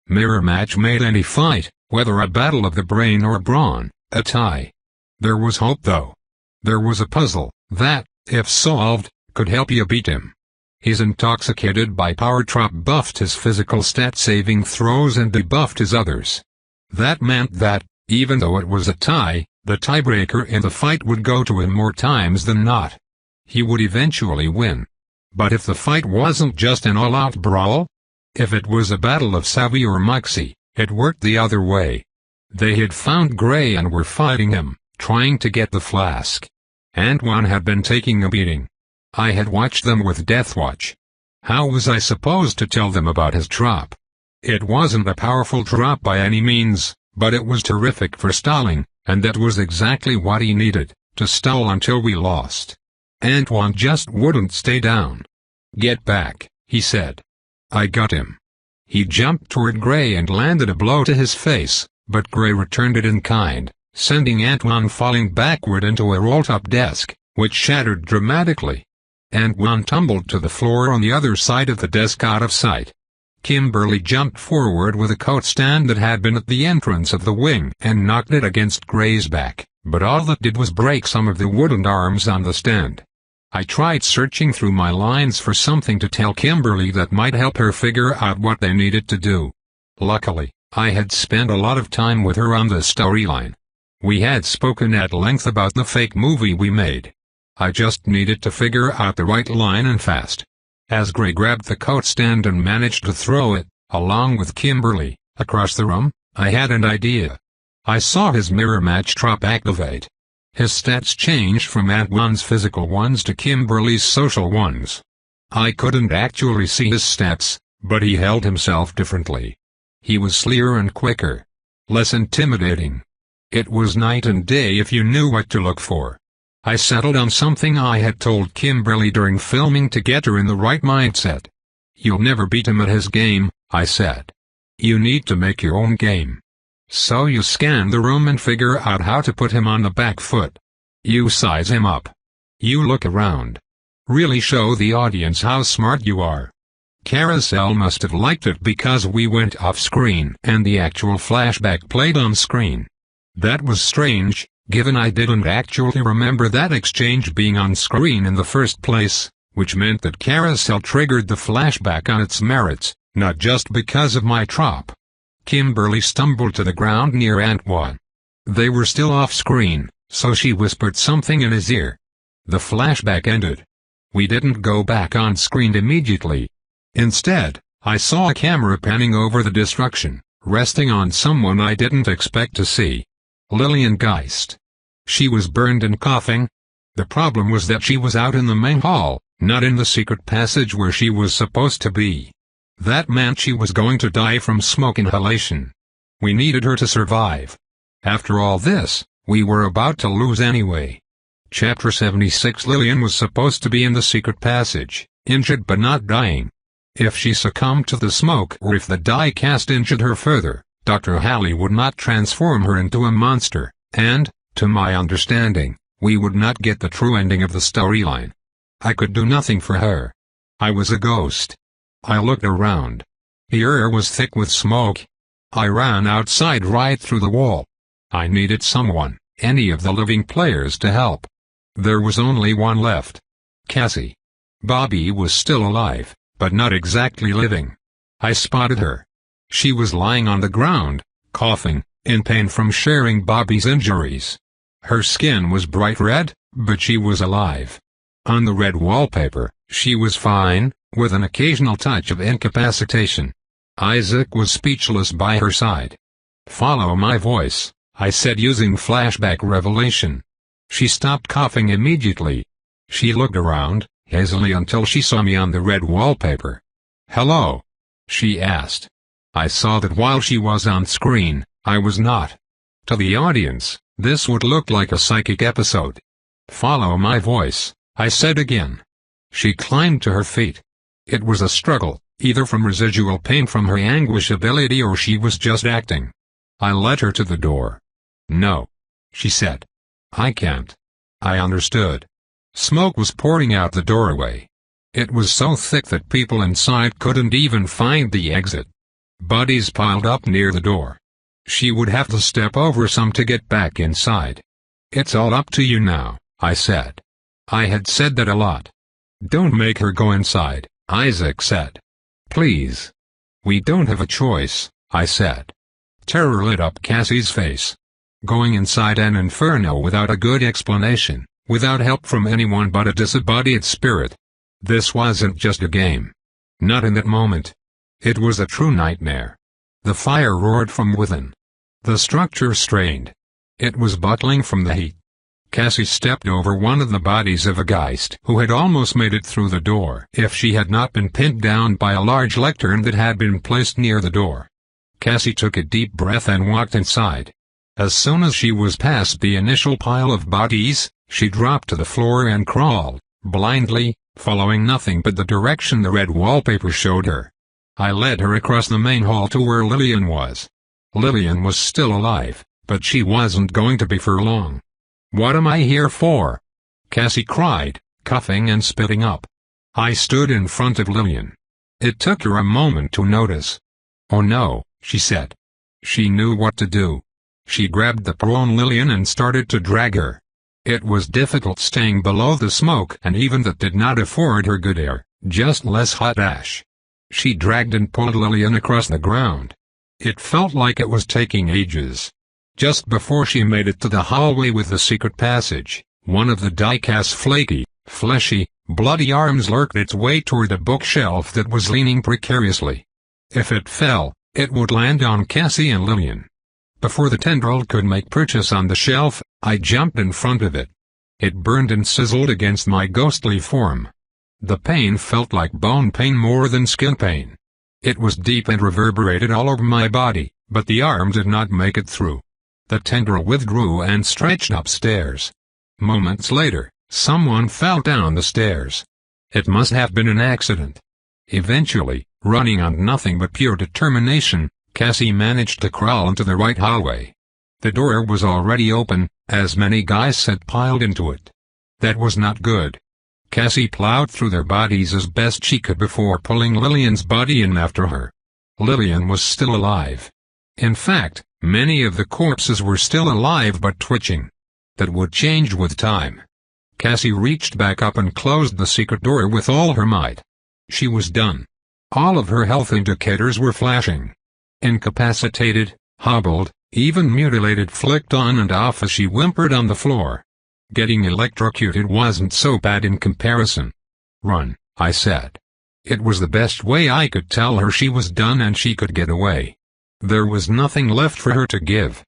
Mirror match made any fight, whether a battle of the brain or brawn, a tie. There was hope though. There was a puzzle, that, if solved, could help you beat him. His intoxicated by power trap buffed his physical stat saving throws and debuffed his others. That meant that, even though it was a tie, the tiebreaker in the fight would go to him more times than not. He would eventually win. But if the fight wasn't just an all-out brawl, if it was a battle of Savvy or Moxie, it worked the other way. They had found Gray and were fighting him, trying to get the flask. Aunt One had been taking a beating. I had watched them with Death Watch. How was I supposed to tell them about his trap? It wasn't a powerful trap by any means, but it was terrific for stalling, and that was exactly what he needed, to stall until we lost. Aunt One just wouldn't stay down. "Get back," he said. I got him. He jumped toward Gray and landed a blow to his face, but Gray returned it in kind, sending Aunt One falling backward into a rolled-up desk, which shattered dramatically. Aunt One tumbled to the floor on the other side of the desk out of sight. Kimberly jumped forward with a coat stand that had been at the entrance of the wing and knocked it against Gray's back, but all that did was break some of the wooden arms on the stand. I tried searching through my lines for something to tell Kimberly that might help her figure out what they needed to do. Luckily, I had spent a lot of time with her on the storyline. We had spoken at length about the fake movie we made. I just needed to figure out the right line and fast. As Gray grabbed the coat stand and managed to throw it, along with Kimberly, across the room, I had an idea. I saw his mirror match trap activate. His stats changed from Aunt One's physical ones to Kimberly's social ones. I couldn't actually see his stats, but he held himself differently. He was sleeker and quicker. Less intimidating. It was night and day if you knew what to look for. I settled on something I had told Kimberly during filming to get her in the right mindset. "You'll never beat him at his game," I said. "You need to make your own game. So you scan the room and figure out how to put him on the back foot. You size him up. You look around. Really show the audience how smart you are." Carousel must have liked it because we went off-screen and the actual flashback played on screen. That was strange, given I didn't actually remember that exchange being on screen in the first place, which meant that Carousel triggered the flashback on its merits, not just because of my trap. Kimberly stumbled to the ground near Aunt One. They were still off-screen, so she whispered something in his ear. The flashback ended. We didn't go back on screen immediately. Instead, I saw a camera panning over the destruction, resting on someone I didn't expect to see. Lillian Geist. She was burned and coughing. The problem was that she was out in the main hall, not in the secret passage where she was supposed to be. That meant she was going to die from smoke inhalation. We needed her to survive. After all this, we were about to lose anyway. Chapter 76. Lillian was supposed to be in the secret passage, injured but not dying. If she succumbed to the smoke or if the die-cast injured her further, Dr. Halley would not transform her into a monster, and, to my understanding, we would not get the true ending of the storyline. I could do nothing for her. I was a ghost. I looked around. The air was thick with smoke. I ran outside right through the wall. I needed someone, any of the living players, to help. There was only one left. Cassie. Bobby was still alive, but not exactly living. I spotted her. She was lying on the ground, coughing, in pain from sharing Bobby's injuries. Her skin was bright red, but she was alive. On the red wallpaper, she was fine, with an occasional touch of incapacitation. Isaac was speechless by her side. "Follow my voice," I said using flashback revelation. She stopped coughing immediately. She looked around, hazily, until she saw me on the red wallpaper. "Hello?" she asked. I saw that while she was on screen, I was not. To the audience, this would look like a psychic episode. "Follow my voice," I said again. She climbed to her feet. It was a struggle, either from residual pain from her anguish ability or she was just acting. I led her to the door. "No," she said. "I can't." I understood. Smoke was pouring out the doorway. It was so thick that people inside couldn't even find the exit. Bodies piled up near the door. She would have to step over some to get back inside. "It's all up to you now," I said. I had said that a lot. "Don't make her go inside," Isaac said. "Please." "We don't have a choice," I said. Terror lit up Cassie's face. Going inside an inferno without a good explanation, without help from anyone but a disembodied spirit. This wasn't just a game. Not in that moment. It was a true nightmare. The fire roared from within. The structure strained. It was buckling from the heat. Cassie stepped over one of the bodies of a Geist who had almost made it through the door if she had not been pinned down by a large lectern that had been placed near the door. Cassie took a deep breath and walked inside. As soon as she was past the initial pile of bodies, she dropped to the floor and crawled, blindly, following nothing but the direction the red wallpaper showed her. I led her across the main hall to where Lillian was. Lillian was still alive, but she wasn't going to be for long. "What am I here for?" Cassie cried, coughing and spitting up. I stood in front of Lillian. It took her a moment to notice. "Oh no," she said. She knew what to do. She grabbed the prone Lillian and started to drag her. It was difficult staying below the smoke, and even that did not afford her good air, just less hot ash. She dragged and pulled Lillian across the ground. It felt like it was taking ages. Just before she made it to the hallway with the secret passage, one of the die-cast flaky, fleshy, bloody arms lurked its way toward a bookshelf that was leaning precariously. If it fell, it would land on Cassie and Lillian. Before the tendril could make purchase on the shelf, I jumped in front of it. It burned and sizzled against my ghostly form. The pain felt like bone pain more than skin pain. It was deep and reverberated all over my body, but the arm did not make it through. The tendril withdrew and stretched upstairs. Moments later, someone fell down the stairs. It must have been an accident. Eventually, running on nothing but pure determination, Cassie managed to crawl into the right hallway. The door was already open, as many guys had piled into it. That was not good. Cassie plowed through their bodies as best she could before pulling Lillian's body in after her. Lillian was still alive. In fact, many of the corpses were still alive but twitching. That would change with time. Cassie reached back up and closed the secret door with all her might. She was done. All of her health indicators were flashing. Incapacitated, hobbled, even mutilated flicked on and off as she whimpered on the floor. Getting electrocuted wasn't so bad in comparison. "Run," I said. It was the best way I could tell her she was done and she could get away. There was nothing left for her to give.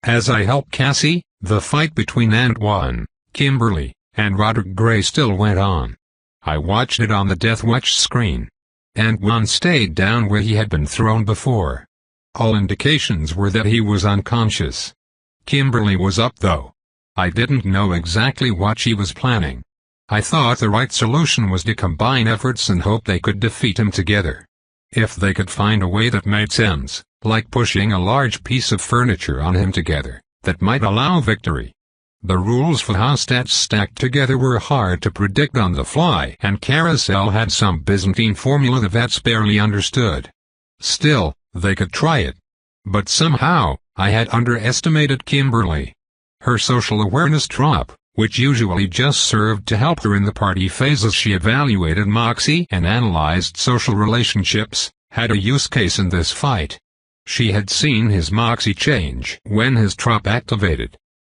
As I helped Cassie, the fight between Antoine, Kimberly, and Roderick Gray still went on. I watched it on the Death Watch screen. Antoine stayed down where he had been thrown before. All indications were that he was unconscious. Kimberly was up though. I didn't know exactly what she was planning. I thought the right solution was to combine efforts and hope they could defeat him together. If they could find a way that made sense, like pushing a large piece of furniture on him together, that might allow victory. The rules for how stats stacked together were hard to predict on the fly, and Carousel had some Byzantine formula the vets barely understood. Still, they could try it. But somehow, I had underestimated Kimberly. Her social awareness drop, which usually just served to help her in the party phase as she evaluated Moxie and analyzed social relationships, had a use case in this fight. She had seen his Moxie change when his drop activated.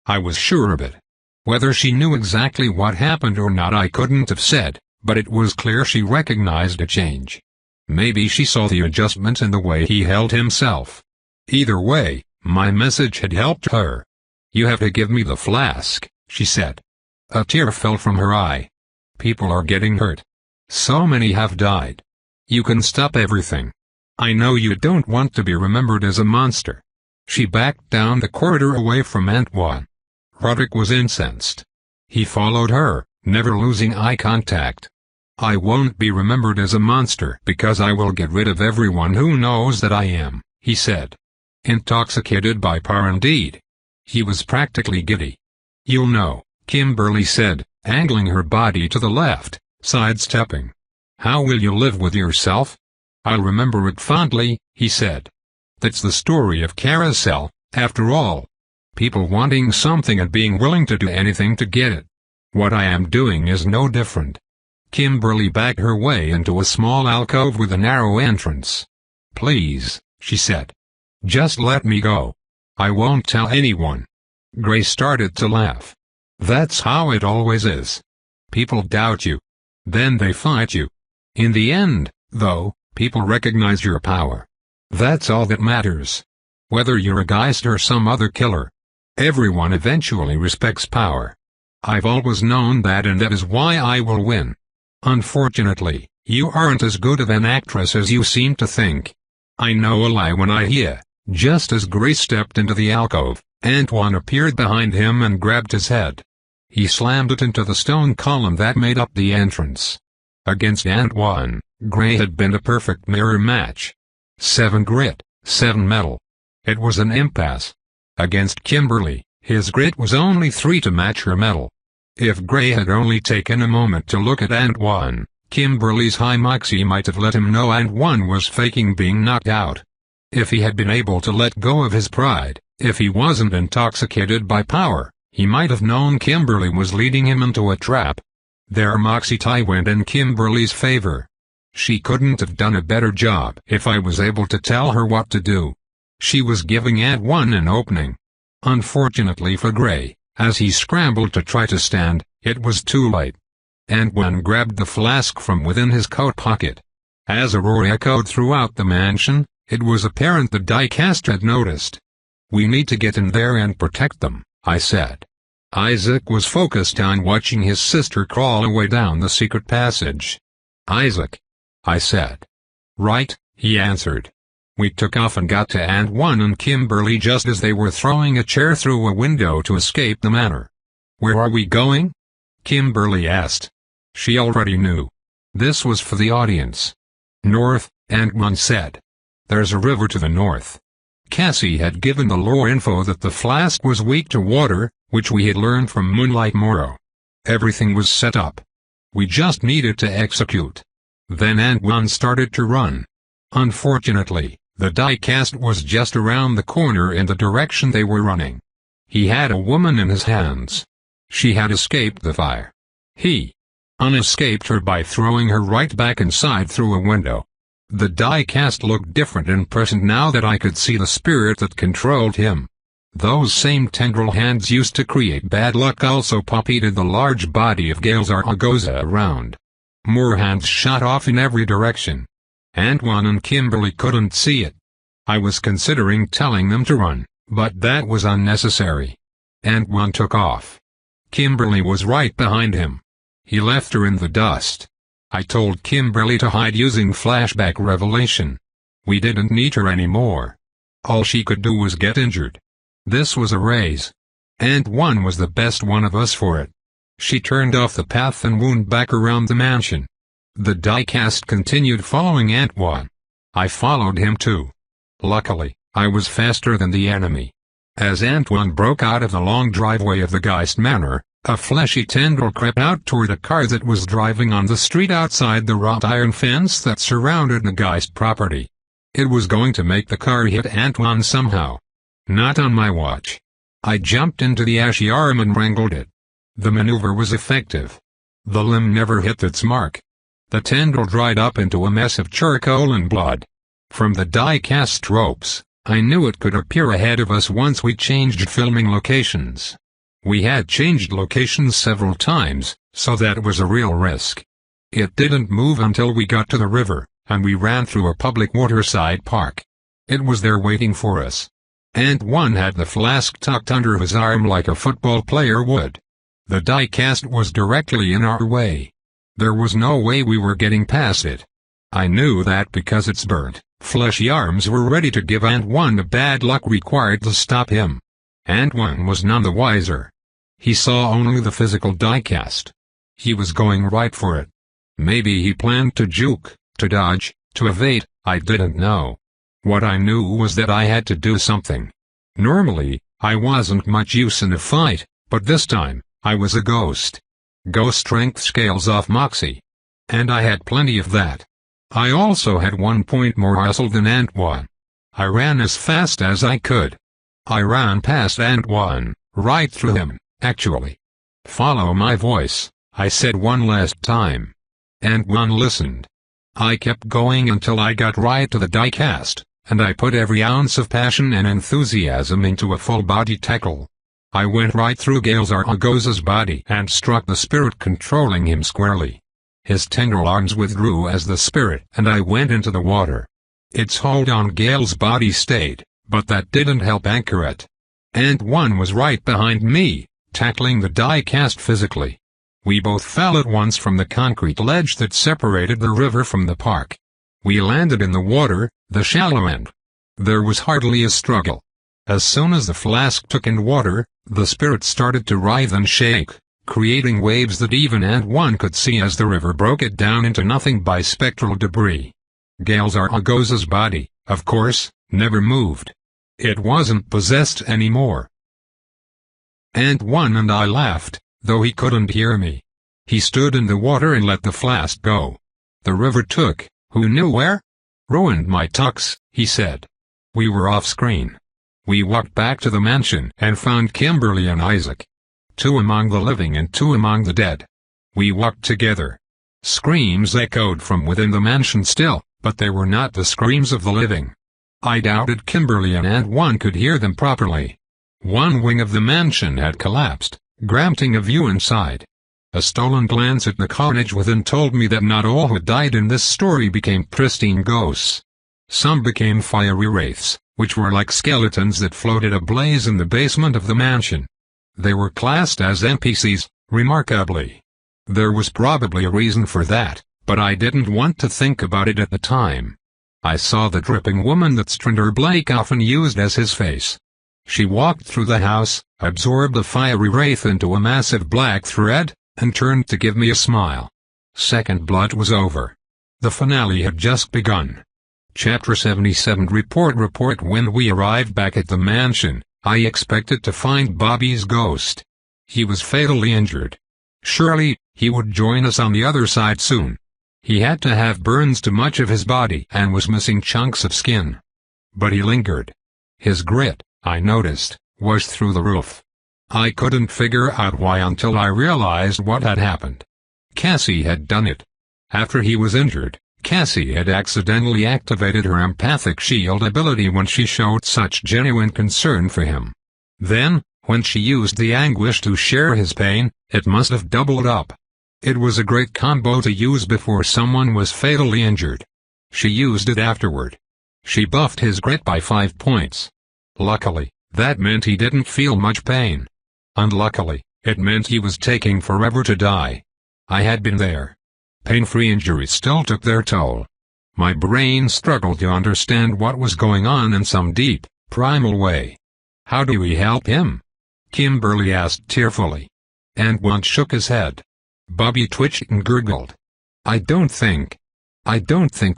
I was sure of it. Whether she knew exactly what happened or not I couldn't have said, but it was clear she recognized a change. Maybe she saw the adjustment in the way he held himself. Either way, my message had helped her. "You have to give me the flask," she said. A tear fell from her eye. "People are getting hurt. So many have died. You can stop everything. I know you don't want to be remembered as a monster." She backed down the corridor away from Antoine. Roderick was incensed. He followed her, never losing eye contact. "I won't be remembered as a monster because I will get rid of everyone who knows that I am," he said. Intoxicated by power indeed. He was practically giddy. "You'll know," Kimberly said, angling her body to the left, sidestepping. "How will you live with yourself?" "I'll remember it fondly," he said. That's the story of Carousel, after all. People wanting something and being willing to do anything to get it. What I am doing is no different. Kimberly backed her way into a small alcove with a narrow entrance. "Please," she said. "Just let me go. I won't tell anyone." Gray started to laugh. "That's how it always is. People doubt you. Then they fight you. In the end, though, people recognize your power. That's all that matters. Whether you're a Geist or some other killer. Everyone eventually respects power. I've always known that, and that is why I will win. Unfortunately, you aren't as good of an actress as you seem to think. I know a lie when I hear." Just as Gray stepped into the alcove, Antoine appeared behind him and grabbed his head. He slammed it into the stone column that made up the entrance. Against Antoine, Gray had been a perfect mirror match. 7 grit, 7 metal. It was an impasse. Against Kimberly, his grit was only 3 to match her metal. If Gray had only taken a moment to look at Antoine, Kimberly's high moxie might have let him know Antoine was faking being knocked out. If he had been able to let go of his pride, if he wasn't intoxicated by power, he might have known Kimberly was leading him into a trap. Their moxie tie went in Kimberly's favor. She couldn't have done a better job if I was able to tell her what to do. She was giving Antoine an opening. Unfortunately for Gray, as he scrambled to try to stand, it was too late. Antoine grabbed the flask from within his coat pocket. As a roar echoed throughout the mansion, it was apparent the diecast had noticed. "We need to get in there and protect them," I said. Isaac was focused on watching his sister crawl away down the secret passage. "Isaac," I said. "Right," he answered. We took off and got to Antoine and Kimberly just as they were throwing a chair through a window to escape the manor. "Where are we going?" Kimberly asked. She already knew. This was for the audience. "North," Antoine said. "There's a river to the north." Cassie had given the lore info that the flask was weak to water, which we had learned from Moonlight Morrow. Everything was set up. We just needed to execute. Then Antoine started to run. Unfortunately, the diecast was just around the corner in the direction they were running. He had a woman in his hands. She had escaped the fire. He unescaped her by throwing her right back inside through a window. The diecast looked different in person now that I could see the spirit that controlled him. Those same tendril hands used to create bad luck also puppeted the large body of Gale Zaragoza around. More hands shot off in every direction. Antoine and Kimberly couldn't see it. I was considering telling them to run, but that was unnecessary. Antoine took off. Kimberly was right behind him. He left her in the dust. I told Kimberly to hide using flashback revelation. We didn't need her anymore. All she could do was get injured. This was a race. Ant 1 was the best one of us for it. She turned off the path and wound back around the mansion. The diecast continued following Ant 1. I followed him too. Luckily, I was faster than the enemy. As Ant 1 broke out of the long driveway of the Geist Manor, a fleshy tendril crept out toward a car that was driving on the street outside the wrought iron fence that surrounded the Geist property. It was going to make the car hit Ant 1 somehow. Not on my watch. I jumped into the ashy arm and wrangled it. The maneuver was effective. The limb never hit its mark. The tendril dried up into a mess of charcoal and blood. From the die-cast ropes, I knew it could appear ahead of us once we changed filming locations. We had changed locations several times, so that was a real risk. It didn't move until we got to the river, and we ran through a public waterside park. It was there waiting for us. Ant 1 had the flask tucked under his arm like a football player would. The die-cast was directly in our way. There was no way we were getting past it. I knew that because its burnt, fleshy arms were ready to give Ant 1 the bad luck required to stop him. Ant 1 was none the wiser. He saw only the physical die-cast. He was going right for it. Maybe he planned to juke, to dodge, to evade, I didn't know. What I knew was that I had to do something. Normally, I wasn't much use in a fight, but this time, I was a ghost. Ghost strength scales off moxie. And I had plenty of that. I also had 1 point more muscle than Ant 1. I ran as fast as I could. I ran past Ant 1, right through him, actually. Follow my voice, I said one last time. Ant 1 listened. I kept going until I got right to the die-cast, and I put every ounce of passion and enthusiasm into a full-body tackle. I went right through Gale Zaragoz's body and struck the spirit controlling him squarely. His tendril arms withdrew as the spirit and I went into the water. Its hold on Gale's body stayed, but that didn't help anchor it. Ant 1 was right behind me, tackling the die-cast physically. We both fell at once from the concrete ledge that separated the river from the park. We landed in the water, the shallow end. There was hardly a struggle. As soon as the flask took in water, the spirit started to writhe and shake, creating waves that even Ant 1 could see as the river broke it down into nothing but spectral debris. Gale Zaragoz's body, of course, never moved. It wasn't possessed anymore. Ant 1 and I laughed, though he couldn't hear me. He stood in the water and let the flask go. The river took, who knew where? Ruined my tux, he said. We were off-screen. We walked back to the mansion and found Kimberly and Isaac. 2 among the living and 2 among the dead. We walked together. Screams echoed from within the mansion still, but they were not the screams of the living. I doubted Kimberly and Ant 1 could hear them properly. One wing of the mansion had collapsed, granting a view inside. A stolen glance at the carnage within told me that not all who died in this story became pristine ghosts. Some became fiery wraiths, which were like skeletons that floated ablaze in the basement of the mansion. They were classed as NPCs, remarkably. There was probably a reason for that, but I didn't want to think about it at the time. I saw the dripping woman that Strinder Blake often used as his face. She walked through the house, absorbed the fiery wraith into a massive black thread, and turned to give me a smile. Second Blood was over. The finale had just begun. Chapter 77 Report. When we arrived back at the mansion, I expected to find Bobby's ghost. He was fatally injured. Surely, he would join us on the other side soon. He had to have burns to much of his body and was missing chunks of skin. But he lingered. His grit, I noticed, was through the roof. I couldn't figure out why until I realized what had happened. Cassie had done it. After he was injured, Cassie had accidentally activated her empathic shield ability when she showed such genuine concern for him. Then, when she used the anguish to share his pain, it must have doubled up. It was a great combo to use before someone was fatally injured. She used it afterward. She buffed his grit by 5 points. Luckily, that meant he didn't feel much pain. Unluckily, it meant he was taking forever to die. I had been there. Pain-free injuries still took their toll. My brain struggled to understand what was going on in some deep, primal way. How do we help him? Kimberly asked tearfully. Antoine shook his head. Bobby twitched and gurgled. I don't think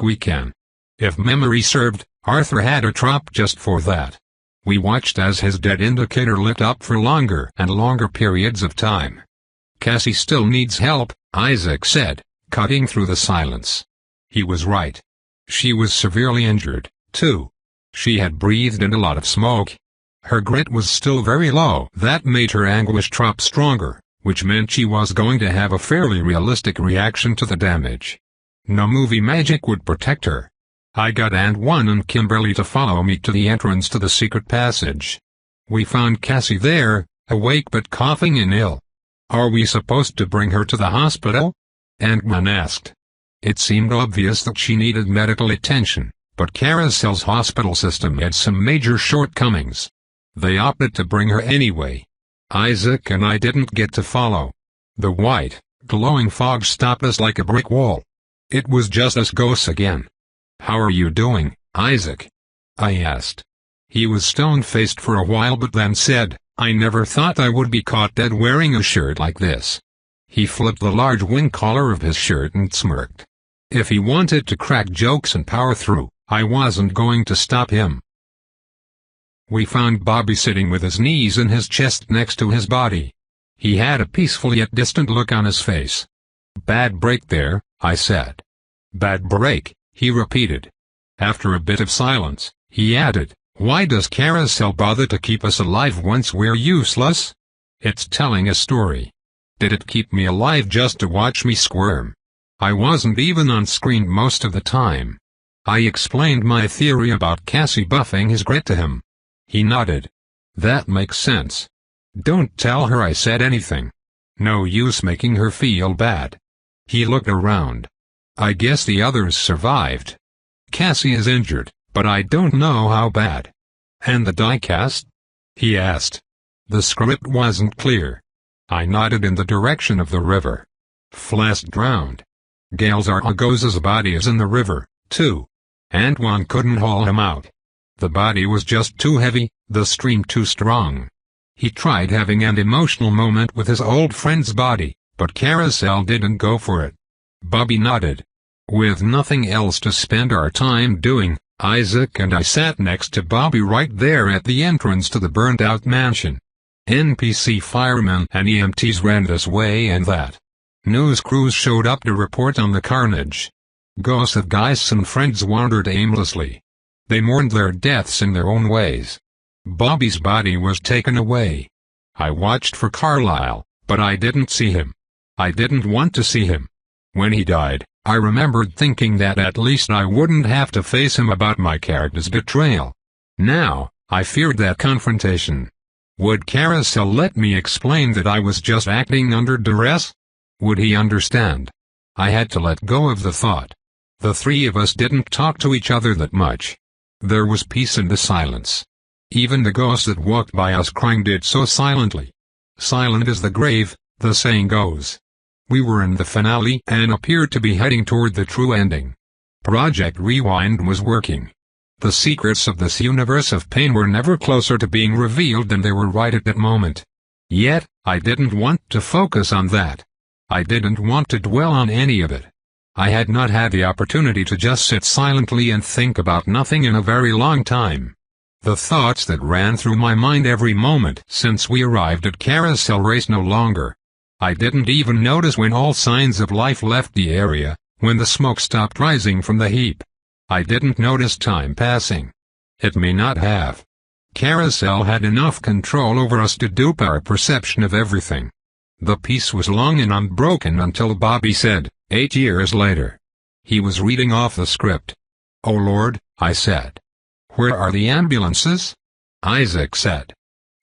we can. If memory served, Arthur had a trap just for that. We watched as his dead indicator lit up for longer and longer periods of time. Cassie still needs help, Isaac said, cutting through the silence. He was right. She was severely injured, too. She had breathed in a lot of smoke. Her grit was still very low. That made her anguish drop stronger, which meant she was going to have a fairly realistic reaction to the damage. No movie magic would protect her. I got Antoine and Kimberly to follow me to the entrance to the secret passage. We found Cassie there, awake but coughing and ill. Are we supposed to bring her to the hospital? Antoine asked. It seemed obvious that she needed medical attention, but Carousel's hospital system had some major shortcomings. They opted to bring her anyway. Isaac and I didn't get to follow. The white, glowing fog stopped us like a brick wall. It was just us ghosts again. How are you doing, Isaac? I asked. He was stone-faced for a while but then said, I never thought I would be caught dead wearing a shirt like this. He flipped the large wing collar of his shirt and smirked. If he wanted to crack jokes and power through, I wasn't going to stop him. We found Bobby sitting with his knees in his chest next to his body. He had a peaceful yet distant look on his face. Bad break there, I said. Bad break, he repeated. After a bit of silence, he added, why does Carousel bother to keep us alive once we're useless? It's telling a story. Did it keep me alive just to watch me squirm? I wasn't even on screen most of the time. I explained my theory about Cassie buffing his grit to him. He nodded. That makes sense. Don't tell her I said anything. No use making her feel bad. He looked around. I guess the others survived. Cassie is injured, but I don't know how bad. And the diecast? He asked. The script wasn't clear. I nodded in the direction of the river. Flask drowned. Gale Zaragoz's body is in the river, too. Antoine couldn't haul him out. The body was just too heavy, the stream too strong. He tried having an emotional moment with his old friend's body, but Carousel didn't go for it. Bobby nodded. With nothing else to spend our time doing, Isaac and I sat next to Bobby right there at the entrance to the burnt-out mansion. NPC firemen and EMTs ran this way and that. News crews showed up to report on the carnage. Ghosts of guys and friends wandered aimlessly. They mourned their deaths in their own ways. Bobby's body was taken away. I watched for Carlisle, but I didn't see him. I didn't want to see him. When he died, I remembered thinking that at least I wouldn't have to face him about my character's betrayal. Now, I feared that confrontation. Would Carousel let me explain that I was just acting under duress? Would he understand? I had to let go of the thought. The three of us didn't talk to each other that much. There was peace in the silence. Even the ghosts that walked by us crying did so silently. Silent as the grave, the saying goes. We were in the finale and appeared to be heading toward the true ending. Project Rewind was working. The secrets of this universe of pain were never closer to being revealed than they were right at that moment. Yet, I didn't want to focus on that. I didn't want to dwell on any of it. I had not had the opportunity to just sit silently and think about nothing in a very long time. The thoughts that ran through my mind every moment since we arrived at Carousel raced no longer. I didn't even notice when all signs of life left the area, when the smoke stopped rising from the heap. I didn't notice time passing. It may not have. Carousel had enough control over us to dupe our perception of everything. The peace was long and unbroken until Bobby said, 8 years later. He was reading off the script. Oh Lord, I said. Where are the ambulances? Isaac said.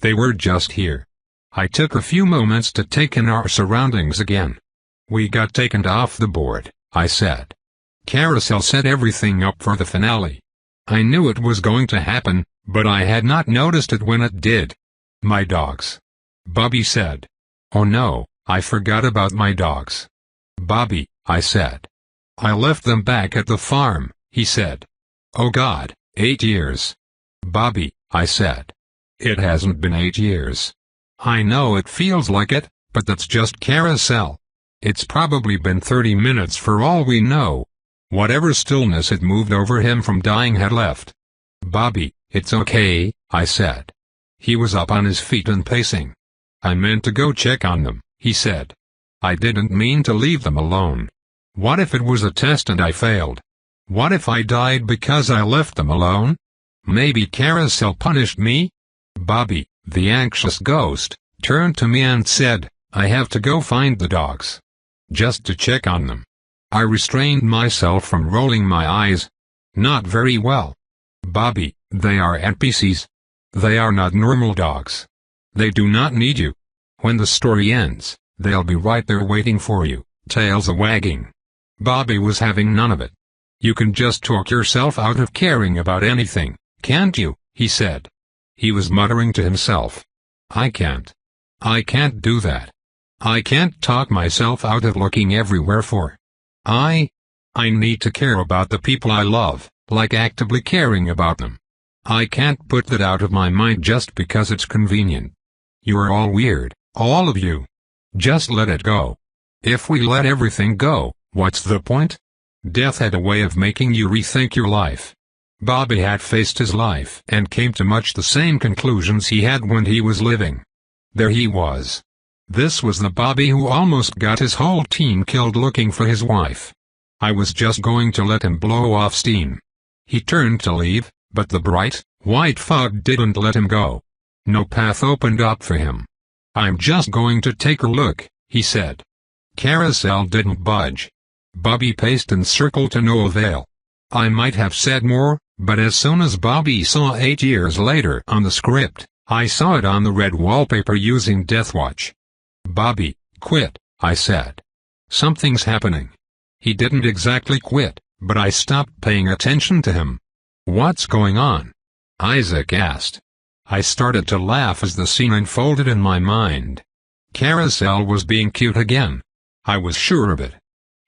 They were just here. I took a few moments to take in our surroundings again. We got taken off the board, I said. Carousel set everything up for the finale. I knew it was going to happen, but I had not noticed it when it did. My dogs. Bobby said. Oh no, I forgot about my dogs. Bobby, I said. I left them back at the farm, he said. Oh God, 8 years. Bobby, I said. It hasn't been 8 years. I know it feels like it, but that's just Carousel. It's probably been 30 minutes for all we know. Whatever stillness had moved over him from dying had left. Bobby, it's okay, I said. He was up on his feet and pacing. I meant to go check on them, he said. I didn't mean to leave them alone. What if it was a test and I failed? What if I died because I left them alone? Maybe Carousel punished me? Bobby, the anxious ghost, turned to me and said, I have to go find the dogs. Just to check on them. I restrained myself from rolling my eyes. Not very well. Bobby, they are NPCs. They are not normal dogs. They do not need you. When the story ends, they'll be right there waiting for you, tails a-wagging. Bobby was having none of it. You can just talk yourself out of caring about anything, can't you? He said. He was muttering to himself. I can't. I can't do that. I can't talk myself out of looking everywhere for. I need to care about the people I love, like actively caring about them. I can't put that out of my mind just because it's convenient. You are all weird, all of you. Just let it go. If we let everything go, what's the point? Death had a way of making you rethink your life. Bobby had faced his life and came to much the same conclusions he had when he was living. There he was. This was the Bobby who almost got his whole team killed looking for his wife. I was just going to let him blow off steam. He turned to leave, but the bright, white fog didn't let him go. No path opened up for him. I'm just going to take a look, he said. Carousel didn't budge. Bobby paced and circled to no avail. I might have said more, but as soon as Bobby saw 8 years later on the script, I saw it on the red wallpaper using Deathwatch. Bobby, quit, I said. Something's happening. He didn't exactly quit, but I stopped paying attention to him. What's going on? Isaac asked. I started to laugh as the scene unfolded in my mind. Carousel was being cute again. I was sure of it.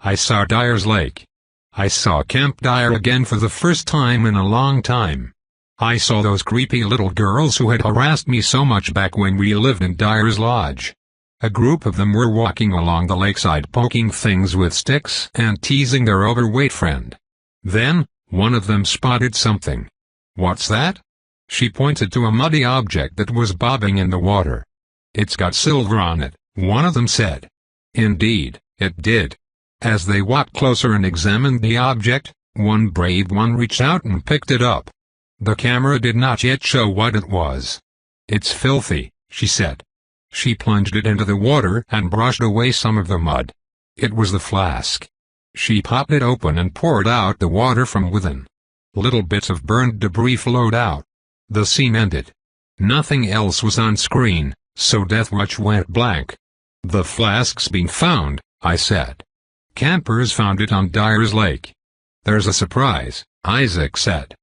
I saw Dyer's Lake. I saw Camp Dyer again for the first time in a long time. I saw those creepy little girls who had harassed me so much back when we lived in Dyer's Lodge. A group of them were walking along the lakeside poking things with sticks and teasing their overweight friend. Then, one of them spotted something. What's that? She pointed to a muddy object that was bobbing in the water. It's got silver on it, one of them said. Indeed, it did. As they walked closer and examined the object, one brave one reached out and picked it up. The camera did not yet show what it was. It's filthy, she said. She plunged it into the water and brushed away some of the mud. It was the flask. She popped it open and poured out the water from within. Little bits of burned debris flowed out. The scene ended. Nothing else was on screen, so Deathwatch went blank. The flask's been found, I said. Campers found it on Dyer's Lake. There's a surprise, Isaac said.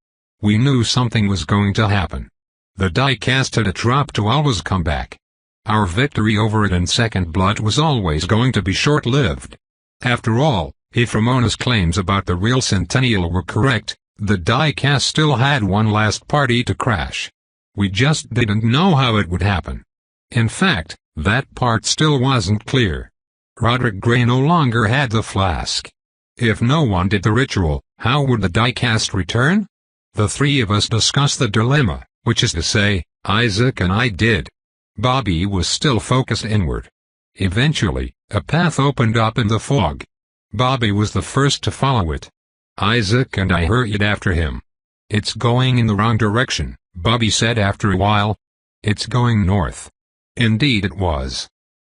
We knew something was going to happen. The diecast had a drop to always come back. Our victory over it in Second Blood was always going to be short-lived. After all, if Ramona's claims about the real Centennial were correct, the diecast still had one last party to crash. We just didn't know how it would happen. In fact, that part still wasn't clear. Roderick Gray no longer had the flask. If no one did the ritual, how would the diecast return? The three of us discussed the dilemma, which is to say, Isaac and I did. Bobby was still focused inward. Eventually, a path opened up in the fog. Bobby was the first to follow it. Isaac and I hurried after him. It's going in the wrong direction, Bobby said after a while. It's going north. Indeed it was.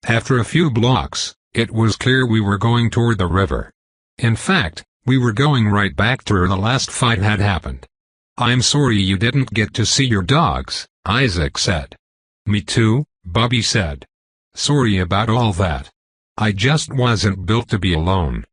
After a few blocks, it was clear we were going toward the river. In fact, we were going right back to where the last fight had happened. I'm sorry you didn't get to see your dogs, Isaac said. Me too, Bobby said. Sorry about all that. I just wasn't built to be alone.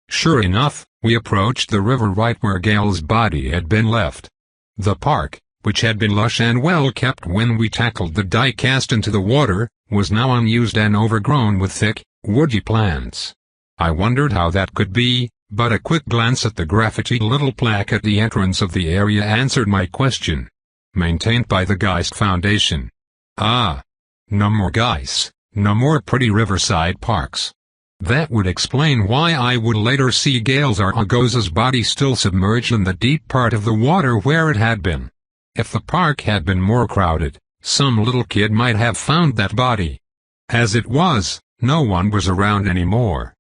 Sure enough, we approached the river right where Gail's body had been left. The park, which had been lush and well kept when we tackled the diecast into the water, was now unused and overgrown with thick, woody plants. I wondered how that could be, but a quick glance at the graffitied little plaque at the entrance of the area answered my question. Maintained by the Geist Foundation. Ah. No more Geist, no more pretty riverside parks. That would explain why I would later see Gale Zaragoza's body still submerged in the deep part of the water where it had been. If the park had been more crowded, some little kid might have found that body. As it was, no one was around anymore.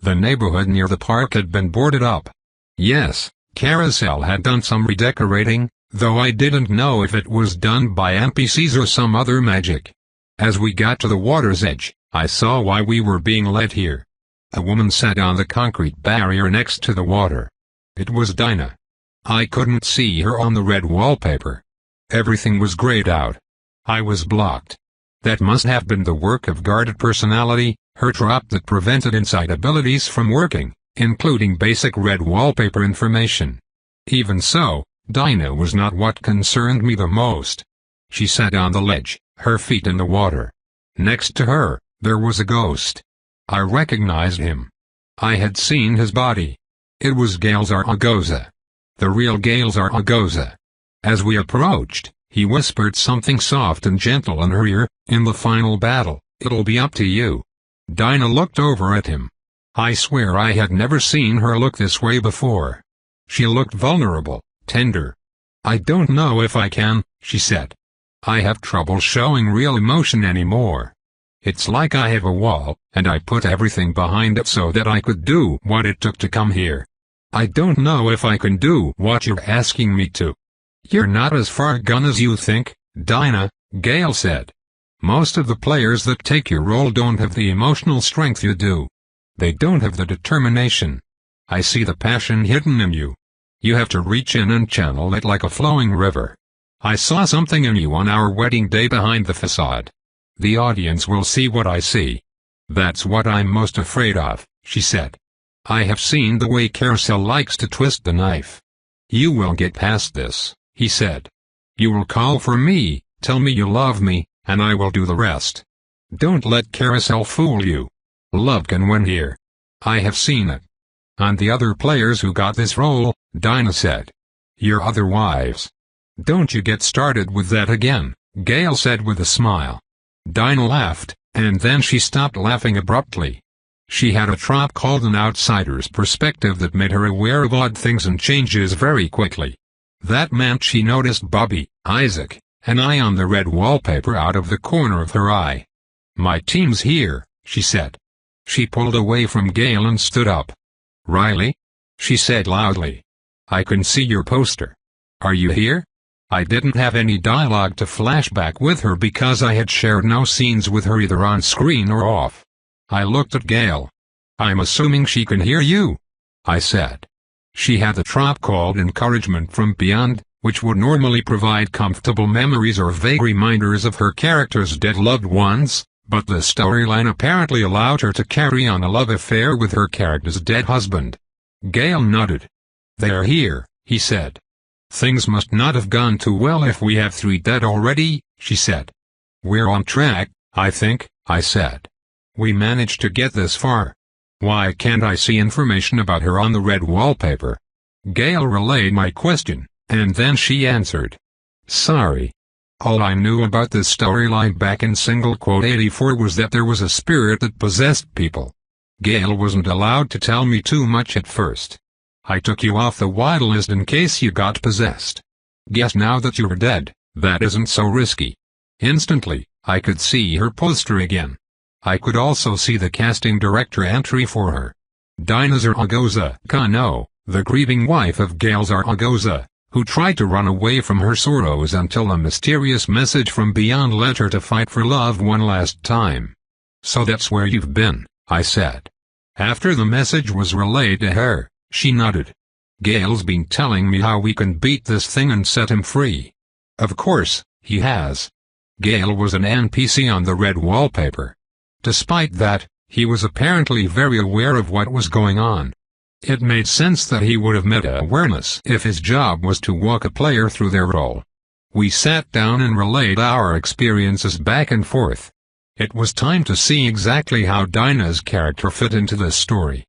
The neighborhood near the park had been boarded up. Yes, Carousel had done some redecorating, though I didn't know if it was done by NPCs or some other magic. As we got to the water's edge, I saw why we were being led here. A woman sat on the concrete barrier next to the water. It was Dinah. I couldn't see her on the red wallpaper. Everything was grayed out. I was blocked. That must have been the work of guarded personality, her trap that prevented inside abilities from working, including basic red wallpaper information. Even so, Dinah was not what concerned me the most. She sat on the ledge, her feet in the water. Next to her, there was a ghost. I recognized him. I had seen his body. It was Gale Zaragoza. The real Gale Zaragoza. As we approached, he whispered something soft and gentle in her ear, "In the final battle, it'll be up to you." Dinah looked over at him. I swear I had never seen her look this way before. She looked vulnerable, tender. "I don't know if I can," she said. "I have trouble showing real emotion anymore. It's like I have a wall, and I put everything behind it so that I could do what it took to come here. I don't know if I can do what you're asking me to." "You're not as far gone as you think, Dinah," Gale said. "Most of the players that take your role don't have the emotional strength you do. They don't have the determination. I see the passion hidden in you. You have to reach in and channel it like a flowing river. I saw something in you on our wedding day behind the facade. The audience will see what I see. That's what I'm most afraid of," she said. "I have seen the way Carousel likes to twist the knife. You will get past this," he said. "You will call for me, tell me you love me, and I will do the rest. Don't let Carousel fool you. Love can win here. I have seen it." "And the other players who got this role," Dinah said. "Your other wives." "Don't you get started with that again," Gale said with a smile. Dinah laughed, and then she stopped laughing abruptly. She had a trap called an outsider's perspective that made her aware of odd things and changes very quickly. That meant she noticed Bobby, Isaac, and I on the red wallpaper out of the corner of her eye. "My team's here," she said. She pulled away from Gale and stood up. "Riley?" she said loudly. "I can see your poster. Are you here?" I didn't have any dialogue to flashback with her because I had shared no scenes with her either on screen or off. I looked at Gale. "I'm assuming she can hear you," I said. She had the trap called Encouragement from Beyond, which would normally provide comfortable memories or vague reminders of her character's dead loved ones, but the storyline apparently allowed her to carry on a love affair with her character's dead husband. Gale nodded. "They're here," he said. "Things must not have gone too well if we have 3 dead already," she said. "We're on track, I think," I said. "We managed to get this far. Why can't I see information about her on the red wallpaper?" Gale relayed my question, and then she answered. "Sorry. All I knew about this storyline back in '84 was that there was a spirit that possessed people. Gale wasn't allowed to tell me too much at first. I took you off the wild list in case you got possessed. Guess now that you're dead, that isn't so risky." Instantly, I could see her poster again. I could also see the casting director entry for her. Dinah Zaragoza Cano, the grieving wife of Gale Zaragoza, who tried to run away from her sorrows until a mysterious message from beyond led her to fight for love one last time. "So that's where you've been," I said. After the message was relayed to her, she nodded. "Gale's been telling me how we can beat this thing and set him free." Of course, he has. Gale was an NPC on the red wallpaper. Despite that, he was apparently very aware of what was going on. It made sense that he would have meta-awareness if his job was to walk a player through their role. We sat down and relayed our experiences back and forth. It was time to see exactly how Dinah's character fit into the story.